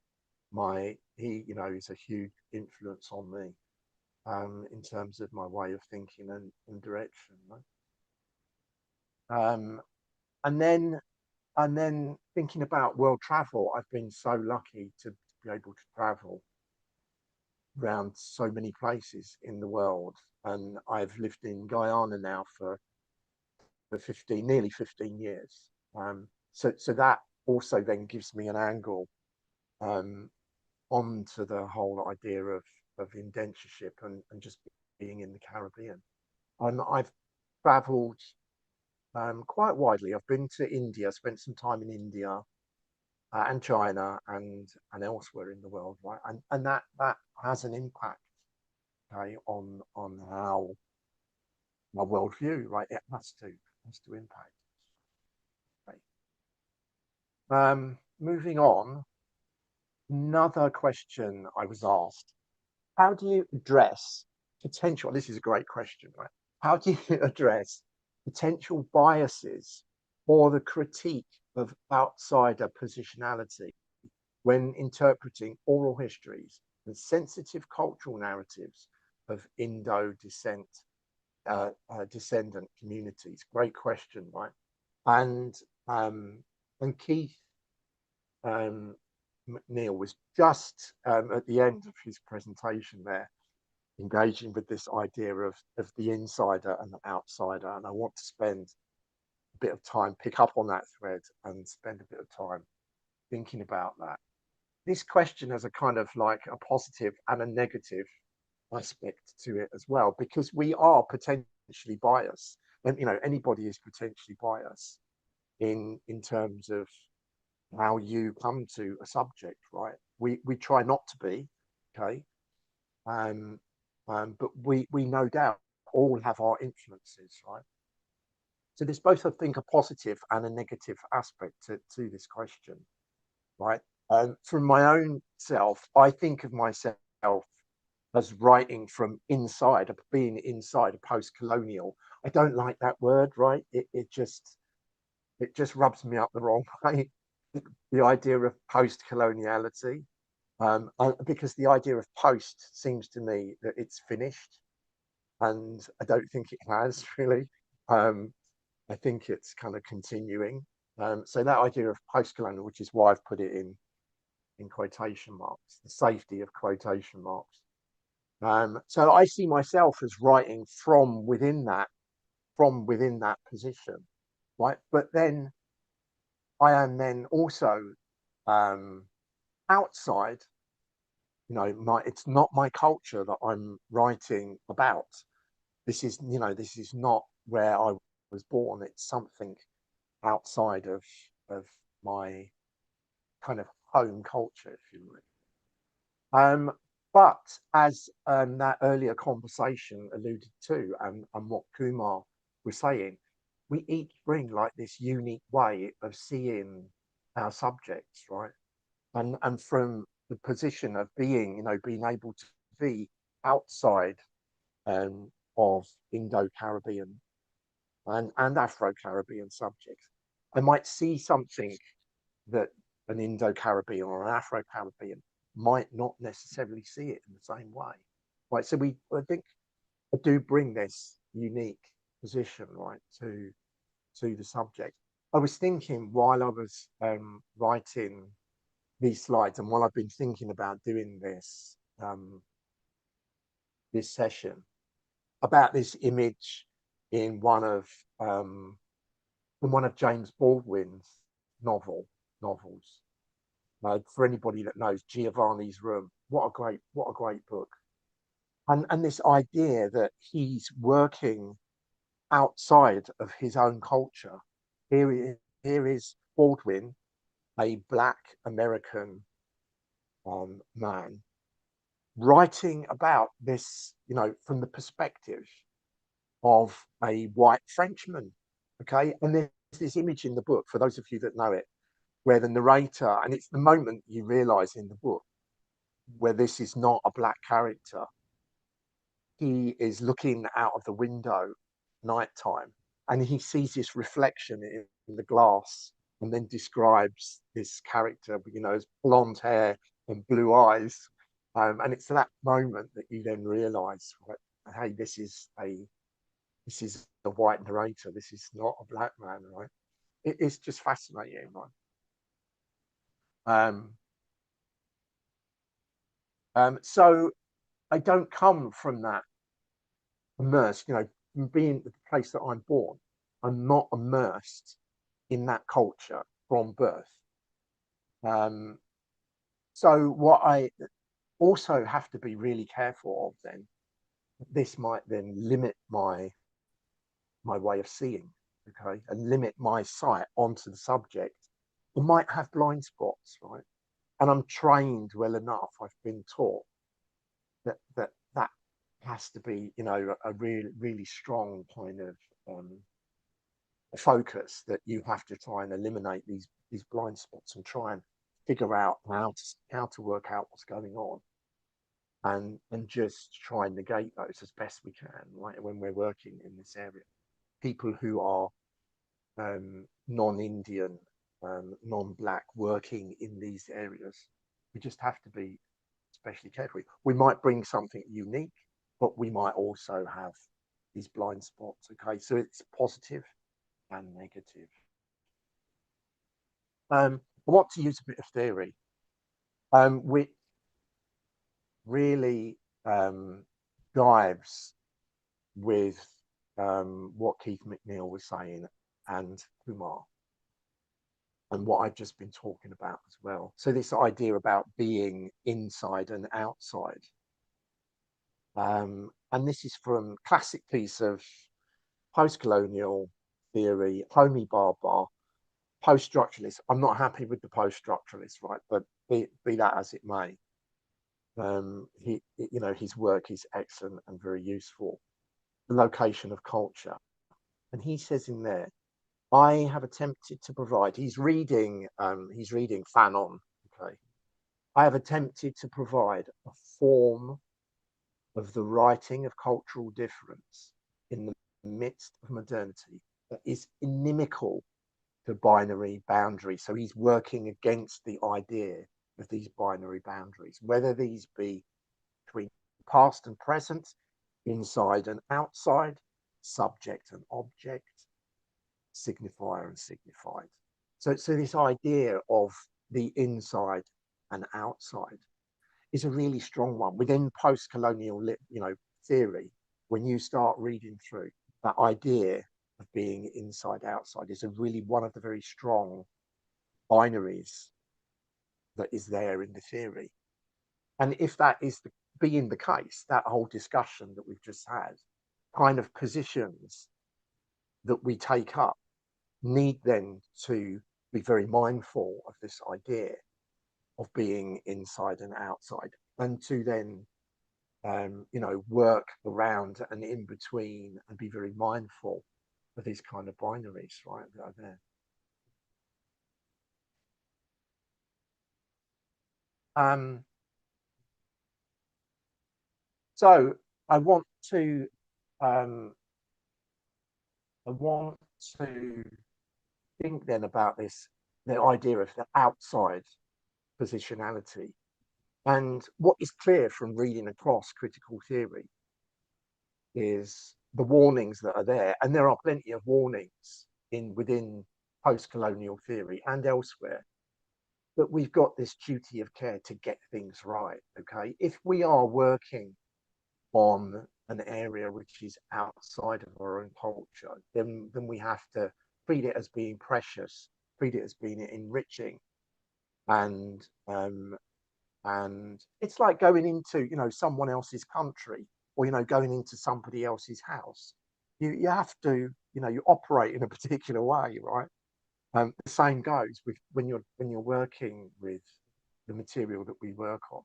he is a huge influence on me in terms of my way of thinking and direction. Right? And then thinking about world travel, I've been so lucky to be able to travel around so many places in the world, and I've lived in Guyana now for nearly 15 years. So that also then gives me an angle onto the whole idea of indentureship and just being in the Caribbean. And I've traveled quite widely. I've been to India, spent some time in India and China and elsewhere in the world, right? And that has an impact, okay, on how my worldview, right? It has to impact. Okay. Moving on, another question I was asked: how do you address potential? This is a great question, right? How do you address potential biases or the critique of outsider positionality when interpreting oral histories and sensitive cultural narratives of Indo-descendant communities? Great question, right? And Keith McNeil was just at the end of his presentation there, engaging with this idea of the insider and the outsider. And I want to spend a bit of time, pick up on that thread and spend a bit of time thinking about that. This question has a kind of like a positive and a negative aspect to it as well, because we are potentially biased. And, anybody is potentially biased in terms of how you come to a subject, right? We try not to be, okay? But we no doubt all have our influences, right? So there's both, I think, a positive and a negative aspect to this question, right? From my own self, I think of myself as writing from inside, of being inside a post-colonial. I don't like that word, right? It just rubs me up the wrong way. The idea of post-coloniality, because the idea of post seems to me that it's finished, and I don't think it has really. I think it's kind of continuing. So that idea of post-colonial, which is why I've put it in quotation marks, the safety of quotation marks. So I see myself as writing from within that position, right? But then I am then also outside. It's not my culture that I'm writing about. This is not where I was born. It's something outside of my kind of home culture, if you will. But as that earlier conversation alluded to, and what Kumar was saying, we each bring like this unique way of seeing our subjects, right? And from the position of being able to be outside of Indo-Caribbean and Afro-Caribbean subjects, I might see something that an Indo-Caribbean or an Afro-Caribbean might not necessarily see it in the same way. Right. So I think I do bring this unique position, right, to the subject. I was thinking while I was writing these slides, and while I've been thinking about doing this this session, about this image in one of James Baldwin's novels. For anybody that knows Giovanni's Room, what a great book. And this idea that he's working outside of his own culture. Here is Baldwin, a Black American man, writing about this, you know, from the perspective of a white Frenchman. Okay, and there's this image in the book, for those of you that know it, where the narrator, and it's the moment you realize in the book where this is not a black character, he is looking out of the window nighttime and he sees this reflection in the glass, and then describes this character, you know, as blonde hair and blue eyes. And it's that moment that you then realize, right, hey, this is a white narrator. This is not a black man, right? It's just fascinating, right? So I don't come from that immersed, you know, from being the place that I'm born. I'm not immersed in that culture from birth. So what I also have to be really careful of then, this might then limit my way of seeing, okay, and limit my sight onto the subject. I might have blind spots, right? And I'm trained well enough. I've been taught that has to be, you know, a really strong kind of focus, that you have to try and eliminate these blind spots and try and figure out how to work out what's going on, and just try and negate those as best we can, right, when we're working in this area. People who are non-Indian, non-black, working in these areas, we just have to be especially careful. We might bring something unique, but we might also have these blind spots. Okay, so it's positive and negative. I want to use a bit of theory, which really dives with what Keith McNeil was saying, and Kumar, and what I've just been talking about as well. So this idea about being inside and outside. And this is from classic piece of post-colonial theory, Homi Bhabha, post-structuralist. I'm not happy with the post-structuralist, right? But be that as it may, you know, his work is excellent and very useful. The location of culture, and he says in there, I have attempted to provide. He's reading Fanon. Okay, I have attempted to provide a form of the writing of cultural difference in the midst of modernity that is inimical to binary boundaries. So he's working against the idea of these binary boundaries, whether these be between past and present, inside and outside, subject and object, signifier and signified. So this idea of the inside and outside is a really strong one within post-colonial, you know, theory. When you start reading through, that idea of being inside outside is one of the very strong binaries that is there in the theory. And if that is being the case, that whole discussion that we've just had, kind of positions that we take up need then to be very mindful of this idea of being inside and outside, and to then you know, work around and in between, and be very mindful of these kind of binaries, right, that are there. So I want to think then about this, the idea of the outside positionality. And what is clear from reading across critical theory is the warnings that are there, and there are plenty of warnings within post-colonial theory and elsewhere, that we've got this duty of care to get things right. Okay, if we are working on an area which is outside of our own culture, then we have to treat it as being precious, treat it as being enriching, and it's like going into, you know, someone else's country, or, you know, going into somebody else's house. You have to, you know, you operate in a particular way, right? The same goes with when you're working with the material that we work on.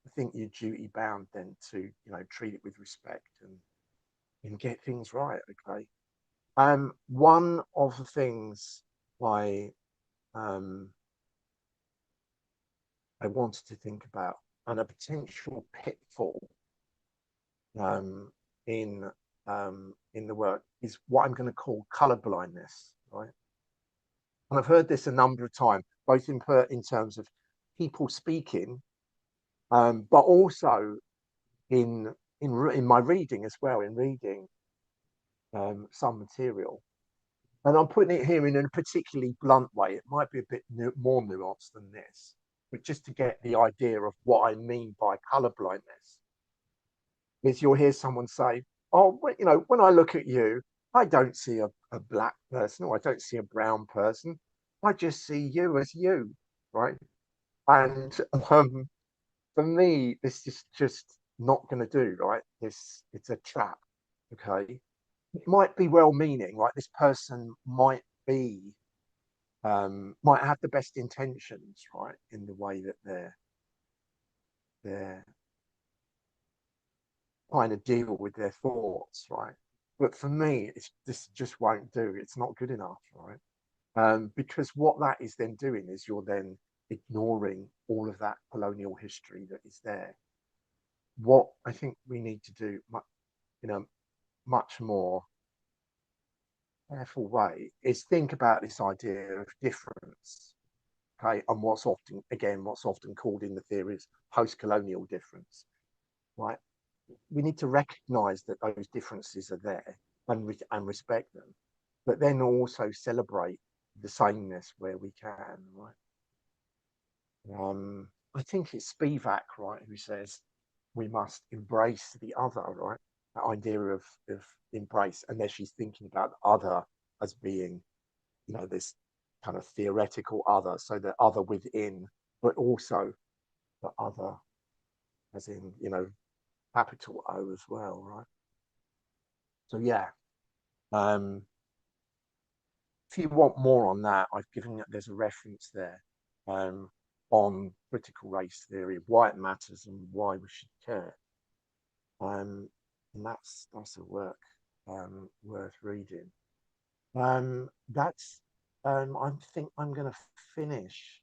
I think you're duty bound then to, you know, treat it with respect and get things right. Okay. One of the things I wanted to think about, and a potential pitfall in the work, is what I'm going to call color blindness, right? And I've heard this a number of times, both in terms of people speaking, but also in my reading as well, in reading some material. And I'm putting it here in a particularly blunt way. It might be a bit more nuanced than this, but just to get the idea of what I mean by color blindness, is you'll hear someone say, oh, you know, when I look at you, I don't see a black person, or I don't see a brown person. I just see you as you, right? And for me, this is just not going to do, right? It's a trap, okay? It might be well-meaning, right? This person might have the best intentions, right, in the way that they're trying to deal with their thoughts, right? But for me, this just won't do. It's not good enough, right? Because what that is then doing is you're then ignoring all of that colonial history that is there. What I think we need to do, in a much more careful way, is think about this idea of difference, okay, and what's often called in the theories post-colonial difference, right? We need to recognize that those differences are there and respect them, but then also celebrate the sameness where we can, right? I think it's Spivak, right, who says we must embrace the other, right? That idea of embrace, and then she's thinking about the other as being, you know, this kind of theoretical other, so the other within, but also the other as in, you know, capital O as well, right? So yeah, if you want more on that, I've given it, there's a reference there on critical race theory, why it matters and why we should care. And that's a work worth reading. I think I'm going to finish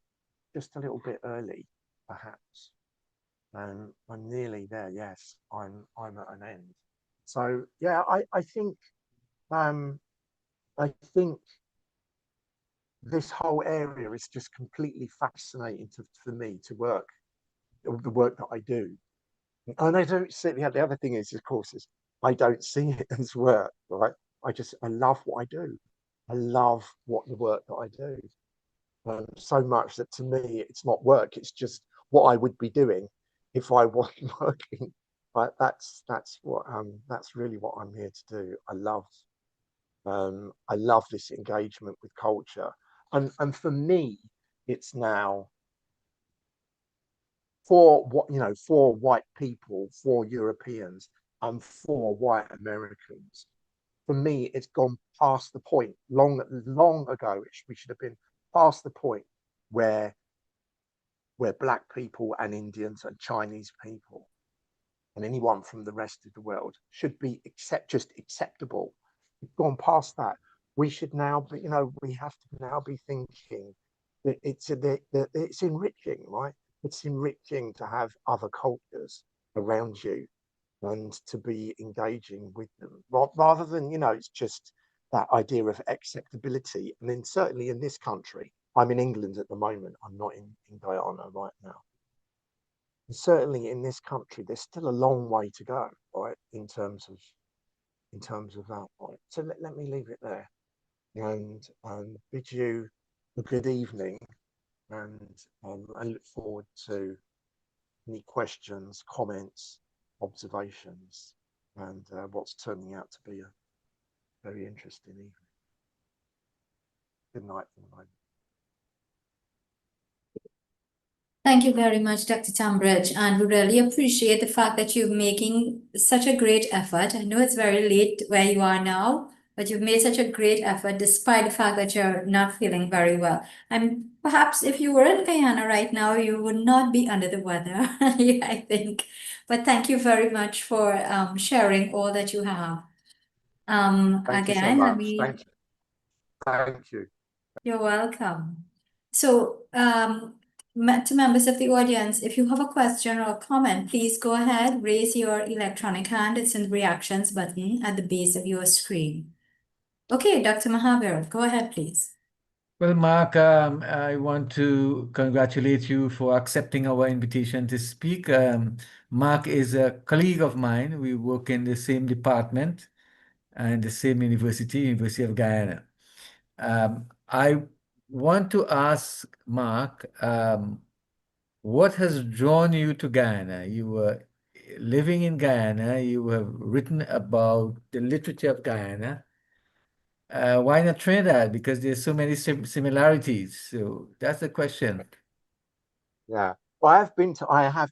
just a little bit early, perhaps. I'm nearly there. Yes, I'm at an end. So yeah, I think this whole area is just completely fascinating for me to work, the work that I do. And I don't see the other thing is, of course, is I don't see it as work, right? I love what I do. I love what the work that I do. So much that to me it's not work, it's just what I would be doing if I wasn't working. But that's really what I'm here to do. I love this engagement with culture, and for me it's now, for what, you know, for white people, for Europeans, and for white Americans. For me, it's gone past the point long ago. We should have been past the point where black people and Indians and Chinese people and anyone from the rest of the world should be just acceptable. We've gone past that. We should now be, you know, we have to now be thinking that it's enriching, right? It's enriching to have other cultures around you and to be engaging with them, rather than, you know, it's just that idea of acceptability. And then certainly in this country, I'm in England at the moment, I'm not in Guyana right now. certainly in this country, there's still a long way to go, right, in terms of that. Right? So let me leave it there, and bid you a good evening, and I look forward to any questions, comments, observations, and what's turning out to be a very interesting evening. Good night for the moment. Thank you very much, Dr. Tambridge, and we really appreciate the fact that you're making such a great effort. I know it's very late where you are now, but you've made such a great effort despite the fact that you're not feeling very well. And perhaps if you were in Guyana right now, you would not be under the weather, I think. But thank you very much for sharing all that you have. Thank you so Again, much. Thank you. You're welcome. So, to members of the audience, if you have a question or a comment, please go ahead, raise your electronic hand. It's in the reactions button at the base of your screen. Okay, Dr. Mahavir, go ahead, please. Well, Mark, I want to congratulate you for accepting our invitation to speak. Mark is a colleague of mine. We work in the same department and the same university, University of Guyana. I want to ask Mark, what has drawn you to Guyana? You were living in Guyana, you have written about the literature of Guyana. Why not Trinidad? Because there's so many similarities. So that's the question. Yeah, well, I have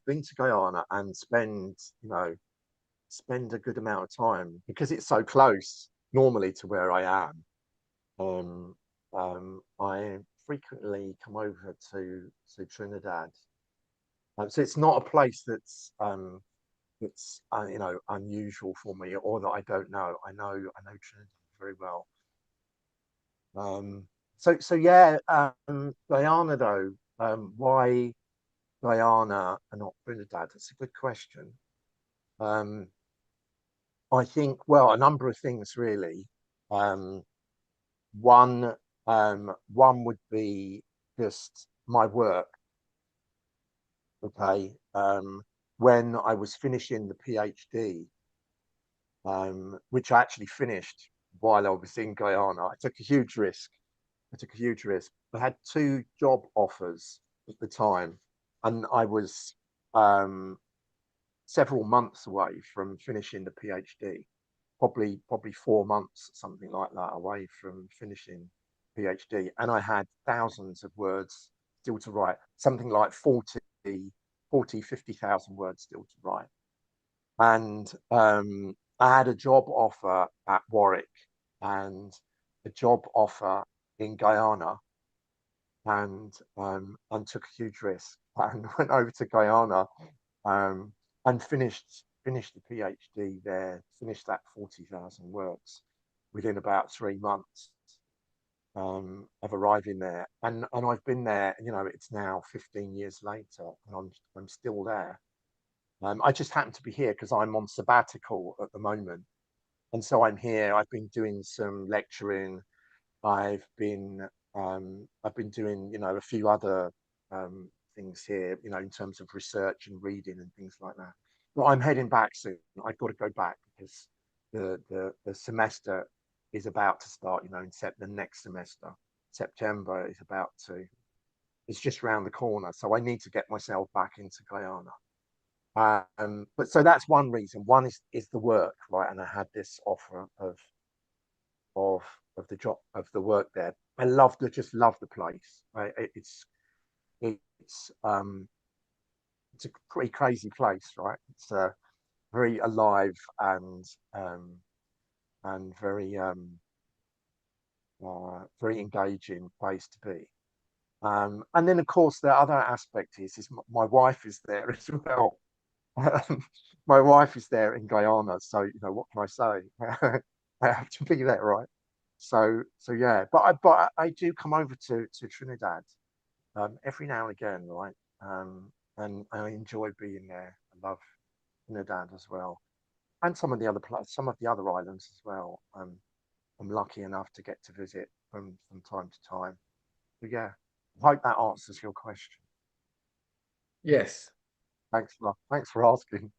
been to Guyana and spend a good amount of time because it's so close normally to where I am. I frequently come over to Trinidad. So it's not a place that's unusual for me or that I don't know. I know Trinidad very well. So yeah, Guyana though, why Guyana and not Trinidad? That's a good question. I think, well, a number of things really. One would be just my work. Okay, when I was finishing the PhD, which I actually finished while I was in Guyana, I took a huge risk. I had 2 job offers at the time, and I was several months away from finishing the PhD, probably 4 months, something like that, away from finishing PhD, and I had thousands of words still to write, something like 50,000 words still to write. And I had a job offer at Warwick and a job offer in Guyana, and took a huge risk and went over to Guyana and finished the PhD there, finished that 40,000 words within about 3 months of arriving there. And I've been there, it's now 15 years later, and I'm still there. I just happen to be here because I'm on sabbatical at the moment, and so I'm here. I've been doing some lecturing. I've been doing a few other things here, in terms of research and reading and things like that. But I'm heading back soon. I've got to go back because the semester is about to start. In the next semester, September is about to. It's just around the corner, so I need to get myself back into Guyana. But so that's one reason. One is the work, right? And I had this offer of the job, of the work there. I just love the place. Right? It's a pretty crazy place, right? It's very alive and very very engaging place to be. And then of course the other aspect is my wife is there as well. My wife is there in Guyana, so what can I say? I have to be there, right? So yeah, but I do come over to Trinidad every now and again, right? And I enjoy being there. I love Trinidad as well, and some of the other islands as well. I'm lucky enough to get to visit from time to time. But yeah, I hope that answers your question. Yes. Thanks for asking.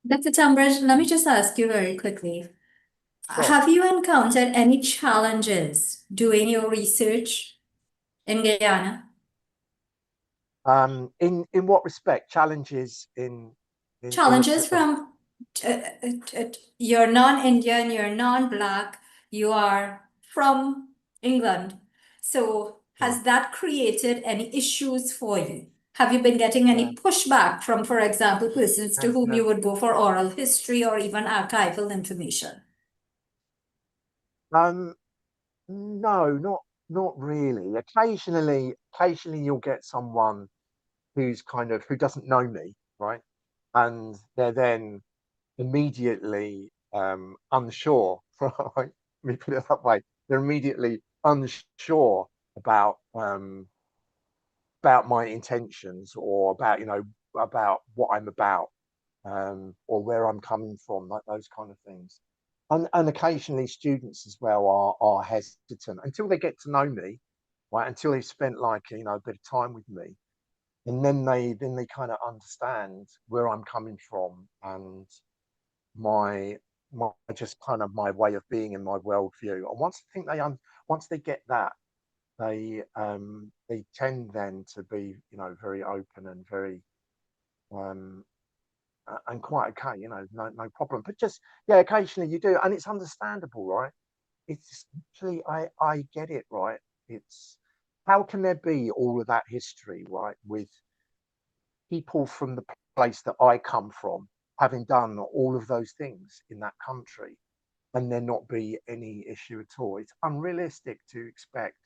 Dr. Tambridge, let me just ask you very quickly. Sure. Have you encountered any challenges doing your research in Guyana? In what respect? Challenges in Challenges from you're non-Indian, you're non-Black, you are from England. So has that created any issues for you? Have you been getting any pushback from, for example, persons to whom you would go for oral history or even archival information? No, not really. Occasionally you'll get someone who doesn't know me, right? And they're then immediately unsure. Right? Let me put it that way. They're immediately unsure about my intentions, or about what I'm about, or where I'm coming from, like those kind of things. And occasionally students as well are hesitant until they get to know me, right? Until they've spent a bit of time with me, and then they kind of understand where I'm coming from, and my just kind of my way of being and my worldview. And once they get that, they tend then to be very open and very and quite okay, no problem. But just occasionally you do, and it's understandable, right? It's actually I get it, right? It's how can there be all of that history, right, with people from the place that I come from having done all of those things in that country, and there not be any issue at all? It's unrealistic to expect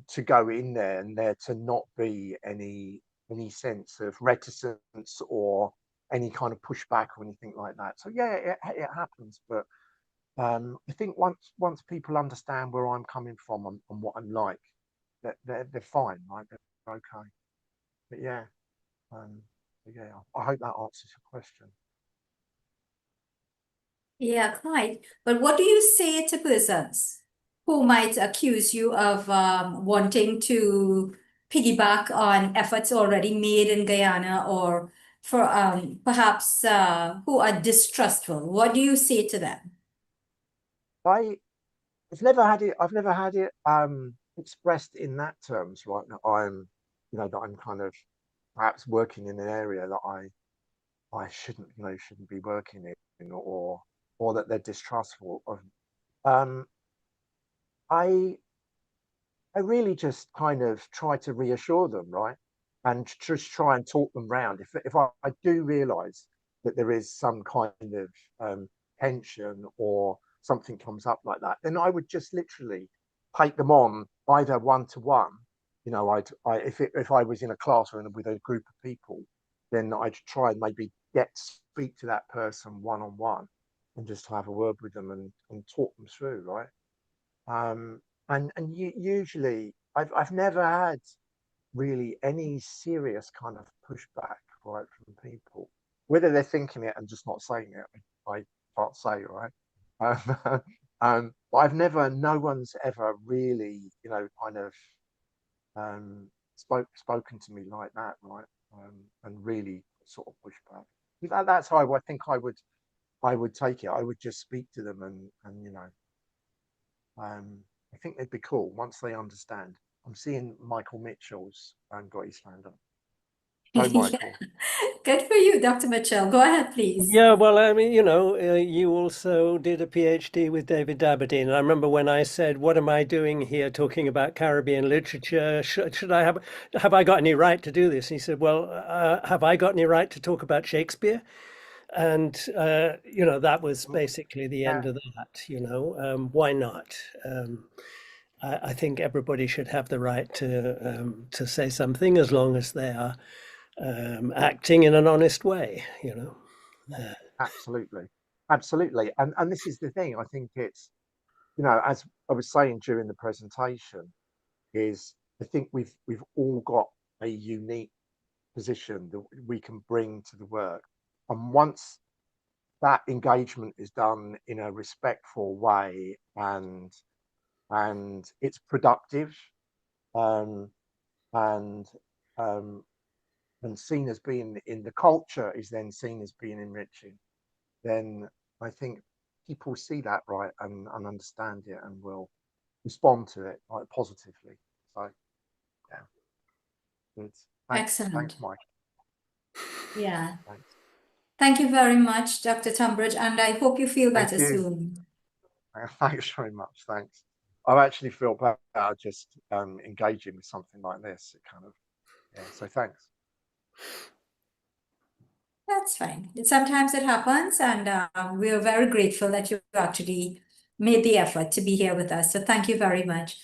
to go in there and there to not be any sense of reticence or any kind of pushback or anything like that. So it happens, but I think once people understand where I'm coming from and what I'm like, that they're fine, right? They're okay. But I hope that answers your question. Yeah, quite. But what do you say to persons who might accuse you of wanting to piggyback on efforts already made in Guyana, or for perhaps who are distrustful? What do you say to them? I've never had it expressed in that terms, right? That I'm kind of perhaps working in an area that I shouldn't be working in, or that they're distrustful of. Um, I really just kind of try to reassure them, right? And just try and talk them round. If I do realise that there is some kind of tension or something comes up like that, then I would just literally take them on either one to one. If I was in a classroom with a group of people, then I'd try and maybe speak to that person one on one, and just have a word with them and talk them through, right? Usually I've never had really any serious kind of pushback, right, from people. Whether they're thinking it and just not saying it, I can't say, right? But no one's ever really, kind of spoken to me like that, right? And really sort of push back. That's how I think I would take it. I would just speak to them and I think they'd be cool once they understand. I'm seeing Michael Mitchell's got his hand up. Go, Michael. Good for you, Dr. Mitchell. Go ahead, please. Yeah, well, I mean, you also did a PhD with David Daberdeen. And I remember when I said, "What am I doing here talking about Caribbean literature? Should I have I got any right to do this?" And he said, "Well, have I got any right to talk about Shakespeare?" And that was basically the end of that. Why not? I think everybody should have the right to say something, as long as they are acting in an honest way. Absolutely. And this is the thing. I think it's, as I was saying during the presentation, is I think we've all got a unique position that we can bring to the work. And once that engagement is done in a respectful way, and it's productive, and and seen as being in the culture is then seen as being enriching, then I think people see that, right, and understand it and will respond to it, like, positively. So yeah, good. Excellent. Thanks, Mike. Yeah. Thanks. Thank you very much, Dr. Tunbridge, and I hope you feel Thank better you. soon. Thanks very much. Thanks. I actually feel better just engaging with something like this. It kind of, yeah. So thanks. That's fine. Sometimes it happens, and we are very grateful that you actually made the effort to be here with us. So thank you very much.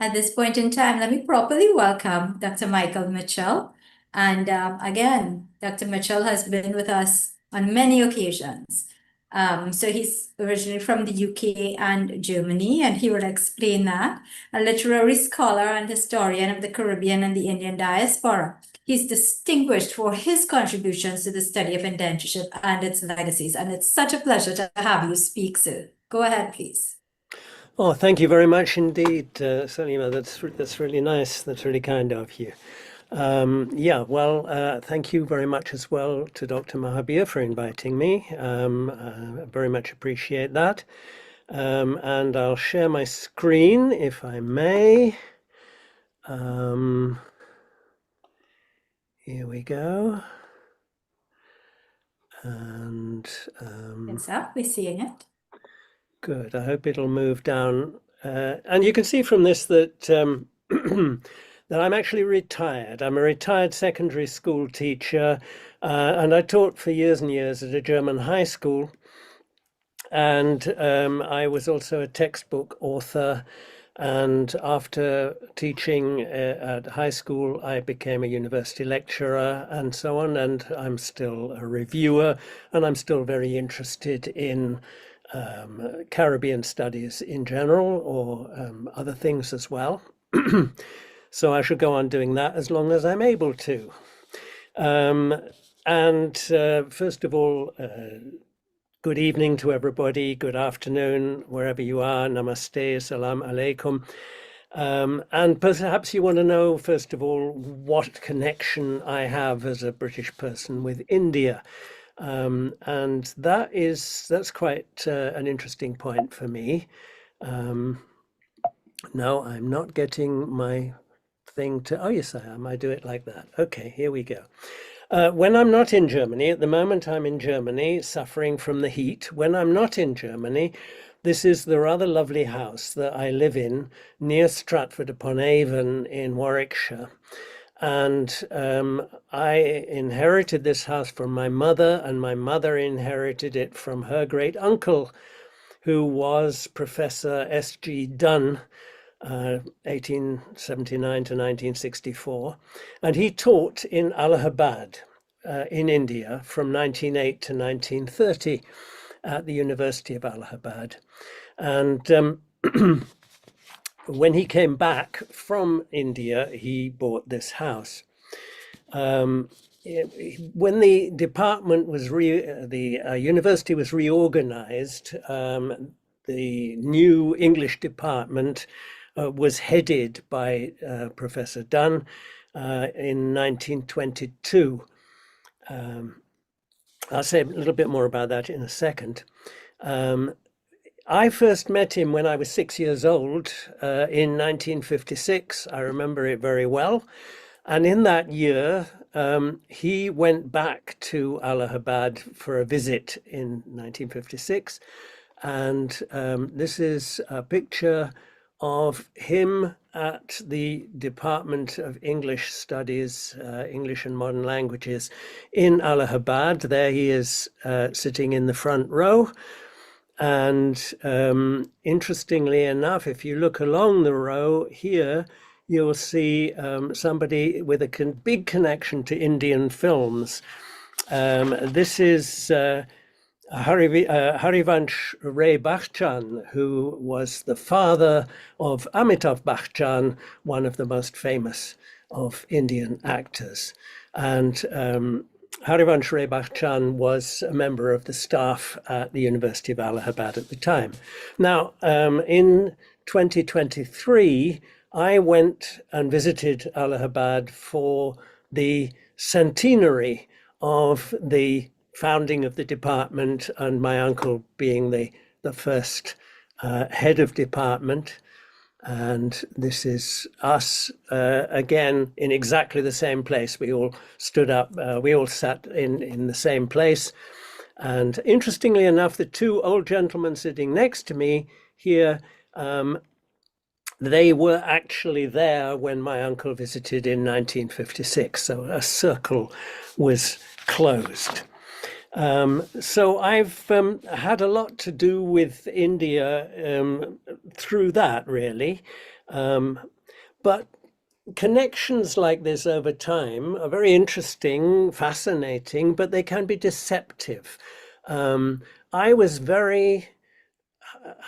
At this point in time, let me properly welcome Dr. Michael Mitchell. And again, Dr. Mitchell has been with us on many occasions. So he's originally from the UK and Germany, and he will explain that. A literary scholar and historian of the Caribbean and the Indian diaspora. He's distinguished for his contributions to the study of indentureship and its legacies. And it's such a pleasure to have you speak, sir. Go ahead, please. Oh, thank you very much indeed, Salima. That's really nice. That's really kind of you. Yeah, well, thank you very much as well to Dr. Mahabir for inviting me. I very much appreciate that. And I'll share my screen if I may. Here we go. And It's up, we're seeing it. good. I hope it'll move down. And you can see from this that that I'm actually retired. I'm a retired secondary school teacher, and I taught for years and years at a German high school. And I was also a textbook author. And after teaching at high school, I became a university lecturer and so on. And I'm still a reviewer, and I'm still very interested in Caribbean studies in general, or other things as well. So I should go on doing that as long as I'm able to. First of all, good evening to everybody, good afternoon, wherever you are, namaste, salam alaikum. And perhaps you want to know, first of all, what connection I have as a British person with India. And that's quite an interesting point for me. No, I'm not getting my thing to, oh yes I am, I do it like that. Okay, here we go. When I'm not in Germany, at the moment I'm in Germany suffering from the heat. When I'm not in Germany, this is the rather lovely house that I live in near Stratford-upon-Avon in Warwickshire. And I inherited this house from my mother, and my mother inherited it from her great uncle, who was Professor S.G. Dunn, 1879 to 1964, and he taught in Allahabad in India from 1908 to 1930 at the University of Allahabad. And when he came back from India, he bought this house. When the department was the university was reorganized, the new English department was headed by Professor Dunn in 1922. I'll say a little bit more about that in a second. I first met him when I was 6 years old in 1956. I remember it very well. And in that year, he went back to Allahabad for a visit in 1956. And this is a picture of him at the Department of English Studies, English and Modern Languages in Allahabad. There he is sitting in the front row. And interestingly enough, if you look along the row here, you'll see somebody with a big connection to Indian films. This is Harivansh Ray Bachchan, who was the father of Amitabh Bachchan, one of the most famous of Indian actors. And Harivansh Ray Bachchan was a member of the staff at the University of Allahabad at the time. Now, in 2023, I went and visited Allahabad for the centenary of the founding of the department, and my uncle being the first head of department. And this is us again in exactly the same place. We all stood up, we all sat in the same place. And interestingly enough, the two old gentlemen sitting next to me here, they were actually there when my uncle visited in 1956. So a circle was closed. So I've had a lot to do with India through that, really. But connections like this over time are very interesting, fascinating, but they can be deceptive. I was very,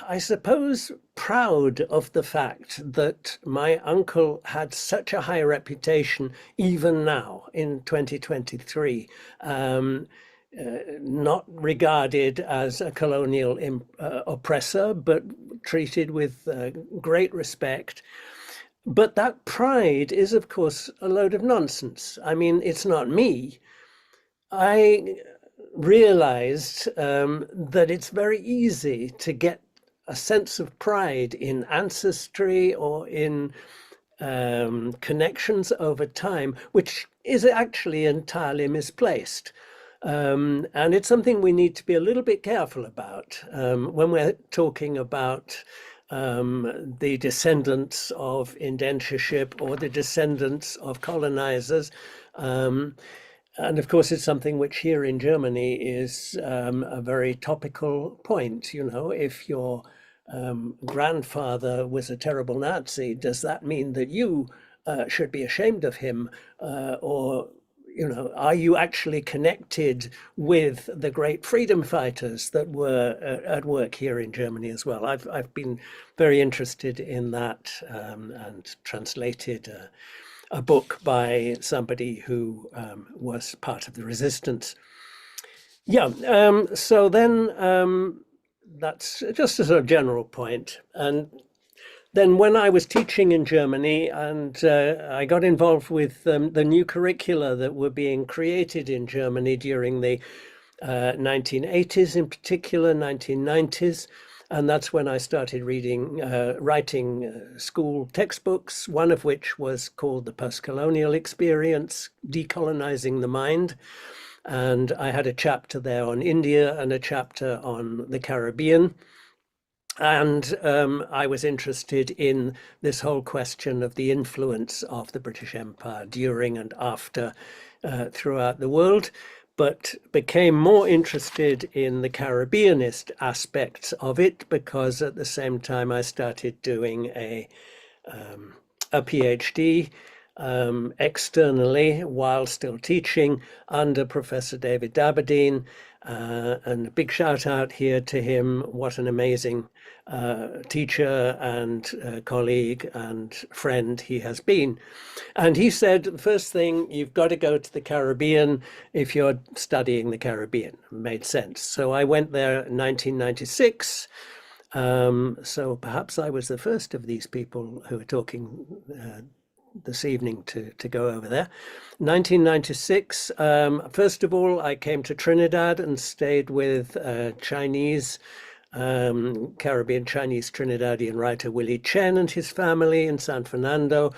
I suppose, proud of the fact that my uncle had such a high reputation, even now in 2023. Not regarded as a colonial oppressor, but treated with great respect. But that pride is, of course, a load of nonsense. I mean, it's not me. I realized that it's very easy to get a sense of pride in ancestry or in connections over time, which is actually entirely misplaced. And it's something we need to be a little bit careful about when we're talking about the descendants of indentureship or the descendants of colonizers. And of course, it's something which here in Germany is a very topical point. You know, if your grandfather was a terrible Nazi, does that mean that you should be ashamed of him? Or you know, are you actually connected with the great freedom fighters that were at work here in Germany as well? I've been very interested in that and translated a book by somebody who was part of the resistance. Yeah, so then that's just a sort of general point. And then when I was teaching in Germany and I got involved with the new curricula that were being created in Germany during the 1980s, in particular 1990s, and that's when I started writing school textbooks, one of which was called The Postcolonial Experience, Decolonizing the Mind. And I had a chapter there on India and a chapter on the Caribbean. And I was interested in this whole question of the influence of the British Empire during and after throughout the world, but became more interested in the Caribbeanist aspects of it because at the same time I started doing a PhD externally while still teaching under Professor David Daberdeen. And a big shout out here to him. What an amazing teacher and colleague and friend he has been. And he said, the first thing, you've got to go to the Caribbean if you're studying the Caribbean. It made sense. So I went there in 1996. So perhaps I was the first of these people who are talking this evening to go over there. 1996, first of all, I came to Trinidad and stayed with Chinese, Caribbean Chinese Trinidadian writer Willie Chen and his family in San Fernando.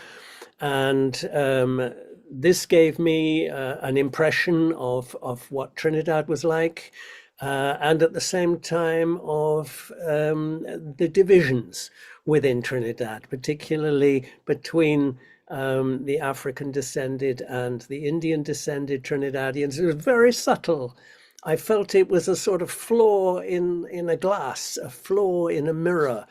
And this gave me an impression of what Trinidad was like. And at the same time of the divisions within Trinidad, particularly between the African descended and the Indian descended Trinidadians. It was very subtle. I felt it was a sort of flaw in a glass, a flaw in a mirror,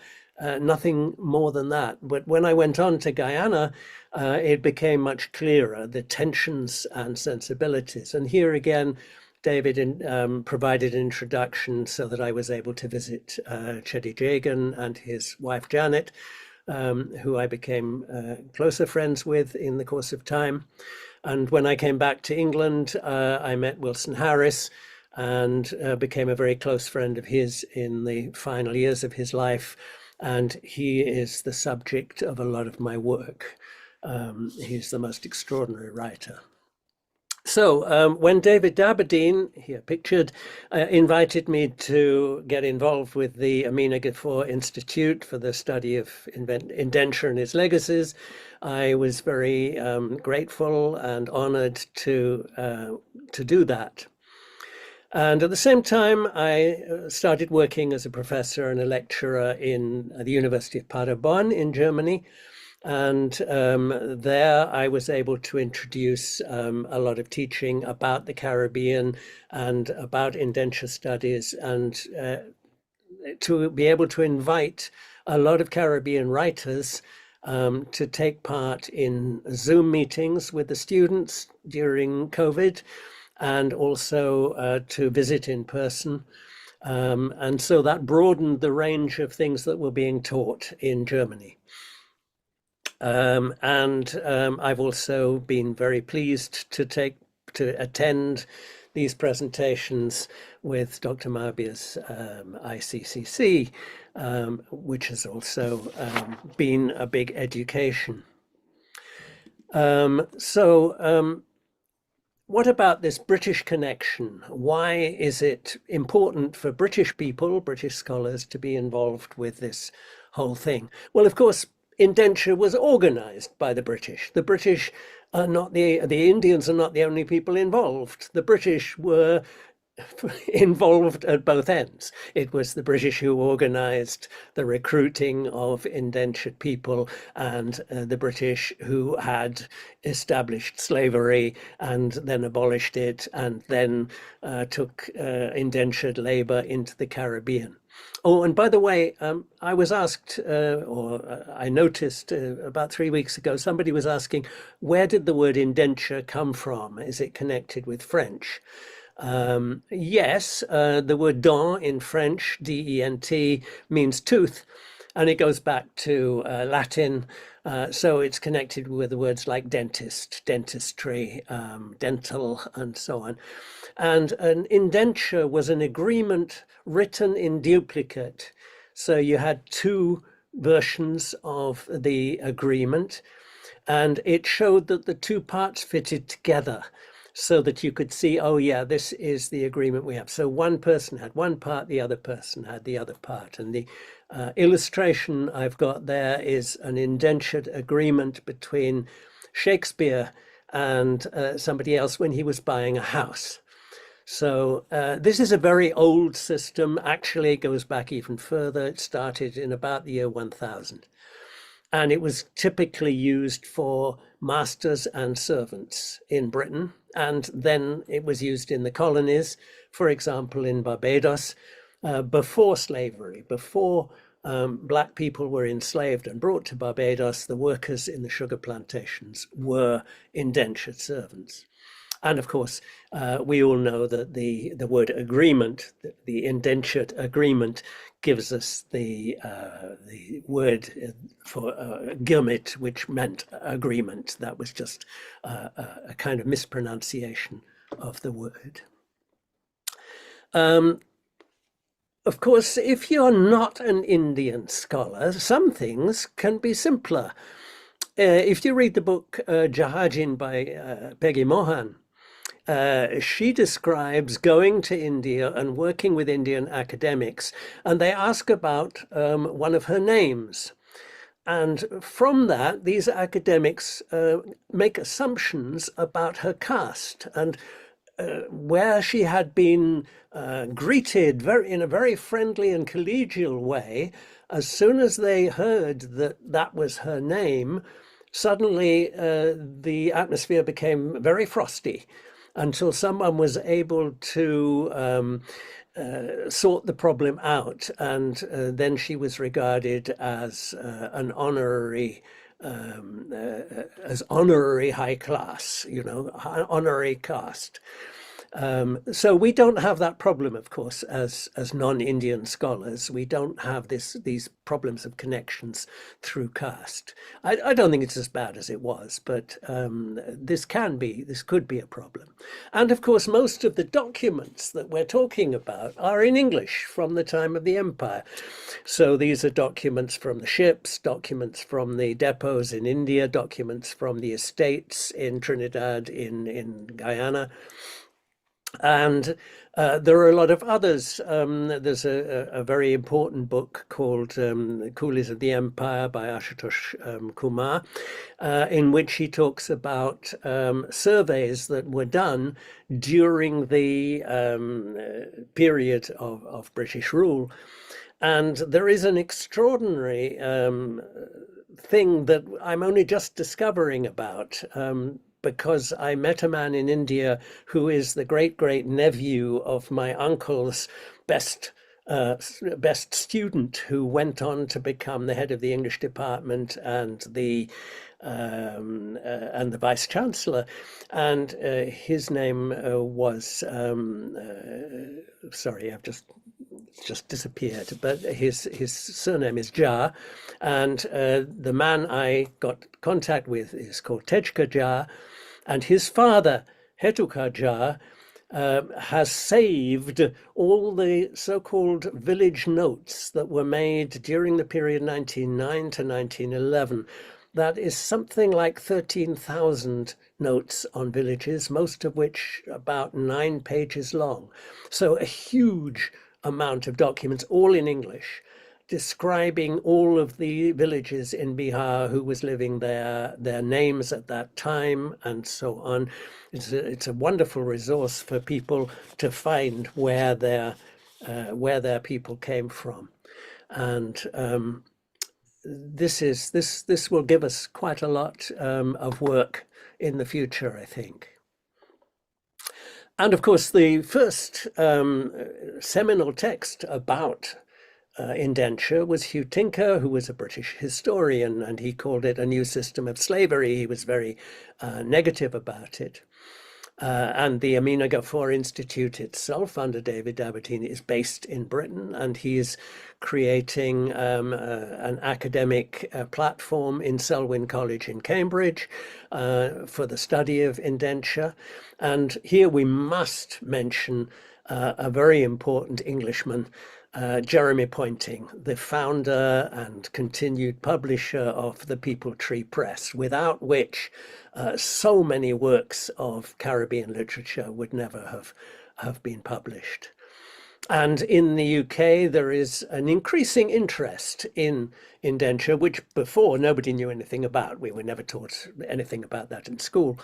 nothing more than that. But when I went on to Guyana, it became much clearer, the tensions and sensibilities. And here again, David provided an introduction so that I was able to visit Chedi Jagan and his wife Janet, who I became closer friends with in the course of time. And when I came back to England, I met Wilson Harris and became a very close friend of his in the final years of his life. and he is the subject of a lot of my work. He's the most extraordinary writer. So when David Daberdeen, here pictured, invited me to get involved with the Amina Gafoor Institute for the study of indenture and its legacies, I was very grateful and honored to do that. And at the same time, I started working as a professor and a lecturer in the University of Paderborn in Germany. And there I was able to introduce a lot of teaching about the Caribbean and about indenture studies, and to be able to invite a lot of Caribbean writers to take part in Zoom meetings with the students during COVID, and also to visit in person. And so that broadened the range of things that were being taught in Germany. I've also been very pleased to attend these presentations with Dr. Mabia's ICCC, which has also been a big education. What about this British connection? Why is it important for British people, British scholars, to be involved with this whole thing? Well, of course, indenture was organized by the British. The British are not the Indians are not the only people involved. The British were involved at both ends. It was the British who organized the recruiting of indentured people, and the British who had established slavery and then abolished it, and then took indentured labor into the Caribbean. Oh, and by the way, I was asked, or I noticed about 3 weeks ago, somebody was asking, where did the word indenture come from? Is it connected with French? Yes, the word dent in French, D-E-N-T, means tooth, and it goes back to Latin. So it's connected with the words like dentist, dentistry, dental, and so on. And an indenture was an agreement written in duplicate. So you had two versions of the agreement, and it showed that the two parts fitted together, so that you could see, oh yeah, this is the agreement we have. So one person had one part, the other person had the other part. And the illustration I've got there is an indentured agreement between Shakespeare and somebody else when he was buying a house. So this is a very old system. Actually, it goes back even further. It started in about the year 1000. And it was typically used for masters and servants in Britain. And then it was used in the colonies, for example, in Barbados, before slavery, before Black people were enslaved and brought to Barbados, the workers in the sugar plantations were indentured servants. And of course, we all know that the word agreement, the indentured agreement, gives us the word for gurmit, which meant agreement. That was just a kind of mispronunciation of the word. Of course, if you're not an Indian scholar, some things can be simpler. If you read the book Jahajin by Peggy Mohan, she describes going to India and working with Indian academics, and they ask about one of her names. And from that, these academics make assumptions about her caste and where she had been greeted in a very friendly and collegial way. As soon as they heard that that was her name, suddenly the atmosphere became very frosty, until someone was able to sort the problem out, and then she was regarded as an honorary high class, honorary caste. So we don't have that problem, of course, as non-Indian scholars. We don't have these problems of connections through caste. I don't think it's as bad as it was, but this could be a problem. And of course, most of the documents that we're talking about are in English from the time of the empire. So these are documents from the ships, documents from the depots in India, documents from the estates in Trinidad, in Guyana. And there are a lot of others. There's a very important book called Coolies of the Empire by Ashutosh Kumar, in which he talks about surveys that were done during the period of British rule. And there is an extraordinary thing that I'm only just discovering about, because I met a man in India who is the great nephew of my uncle's best student, who went on to become the head of the English department and the vice chancellor, and his name was sorry, I've just disappeared, but his surname is Jha, and the man I got contact with is called Tejka Jha, and his father, Hetuka Jha, has saved all the so-called village notes that were made during the period 1909 to 1911. That is something like 13,000 notes on villages, most of which about 9 pages long. So a huge amount of documents, all in English, describing all of the villages in Bihar, who was living there, their names at that time, and so on. It's a wonderful resource for people to find where their people came from, and this will give us quite a lot of work in the future, I think. And of course, the first seminal text about indenture was Hugh Tinker, who was a British historian, and he called it a new system of slavery. He was very negative about it. And the Amina Ghaffur Institute itself, under David Dabbertine, is based in Britain, and he is creating an academic platform in Selwyn College in Cambridge for the study of indenture. And here we must mention a very important Englishman, Jeremy Poynting, the founder and continued publisher of the Peepal Tree Press, without which so many works of Caribbean literature would never have been published. And in the UK, there is an increasing interest in indenture, which before nobody knew anything about. We were never taught anything about that in school.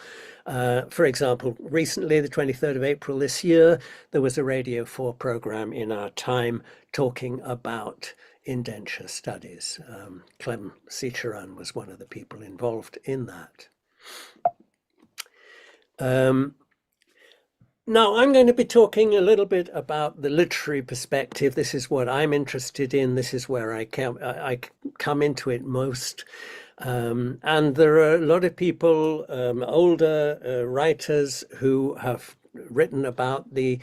For example, recently, the 23rd of April this year, there was a Radio 4 program in our time talking about indenture studies. Clem Seacharan was one of the people involved in that. Now, I'm going to be talking a little bit about the literary perspective. This is what I'm interested in. This is where I come into it most. And there are a lot of people, older writers, who have written about the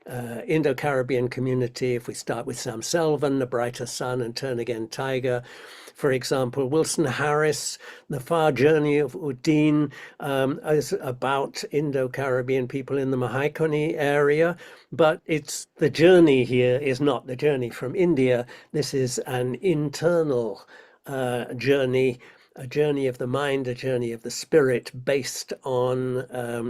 Indo-Caribbean community. If we start with Sam Selvon, The Brighter Sun and Turn Again Tiger, for example. Wilson Harris, The Far Journey of Udine, is about Indo-Caribbean people in the Mahikoni area, but it's the journey here is not the journey from India. This is an internal journey, a journey of the mind, a journey of the spirit, based on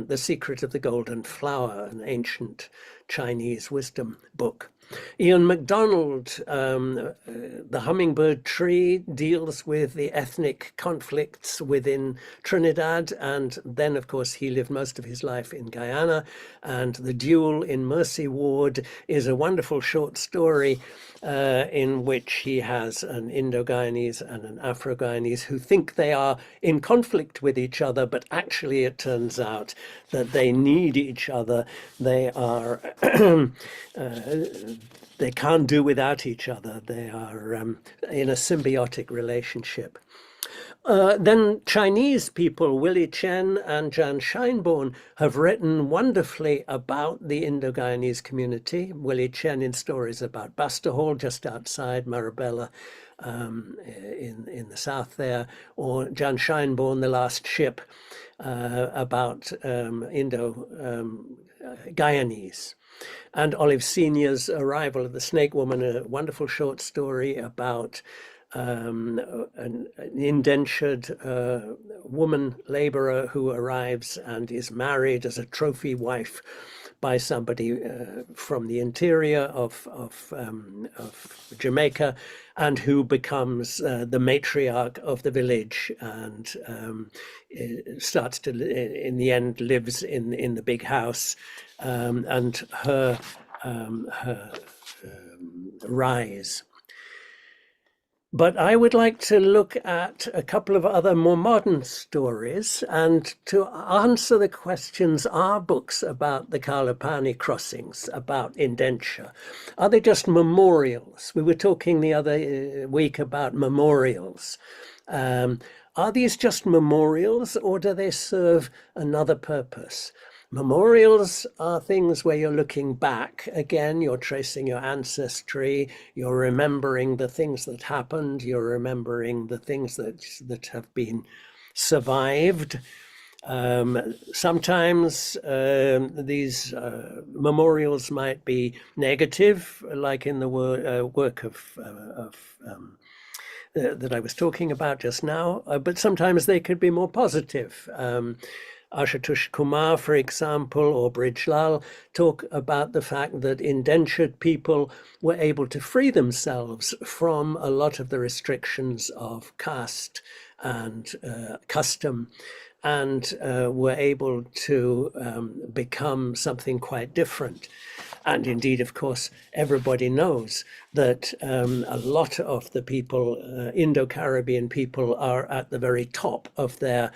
The Secret of the Golden Flower, an ancient Chinese wisdom book. Ian MacDonald, The Hummingbird Tree, deals with the ethnic conflicts within Trinidad, and then, of course, he lived most of his life in Guyana, and The Duel in Mercy Ward is a wonderful short story in which he has an Indo-Guyanese and an Afro-Guyanese who think they are in conflict with each other, but actually it turns out that they need each other. They are they can't do without each other. They are in a symbiotic relationship. Then Chinese people, Willie Chen and Jan Scheinborn, have written wonderfully about the Indo-Guyanese community. Willie Chen in stories about Basta Hall, just outside Marabella, in the south there, or Jan Scheinborn, The Last Ship, about Indo-Guyanese. And Olive Senior's Arrival of the Snake Woman, a wonderful short story about an indentured woman laborer who arrives and is married as a trophy wife by somebody from the interior of Jamaica, and who becomes the matriarch of the village, and starts to, in the end, lives in the big house, and her rise. But I would like to look at a couple of other more modern stories, and to answer the questions, are books about the Kalapani crossings, about indenture, are they just memorials? We were talking the other week about memorials. Are these just memorials, or do they serve another purpose? Memorials are things where you're looking back. Again, you're tracing your ancestry, you're remembering the things that happened, you're remembering the things that have been survived. Sometimes these memorials might be negative, like in the work that I was talking about just now, but sometimes they could be more positive. Ashutosh Kumar, for example, or Brijlal talk about the fact that indentured people were able to free themselves from a lot of the restrictions of caste and custom, and were able to become something quite different. And indeed, of course, everybody knows that a lot of the people, Indo-Caribbean people, are at the very top of their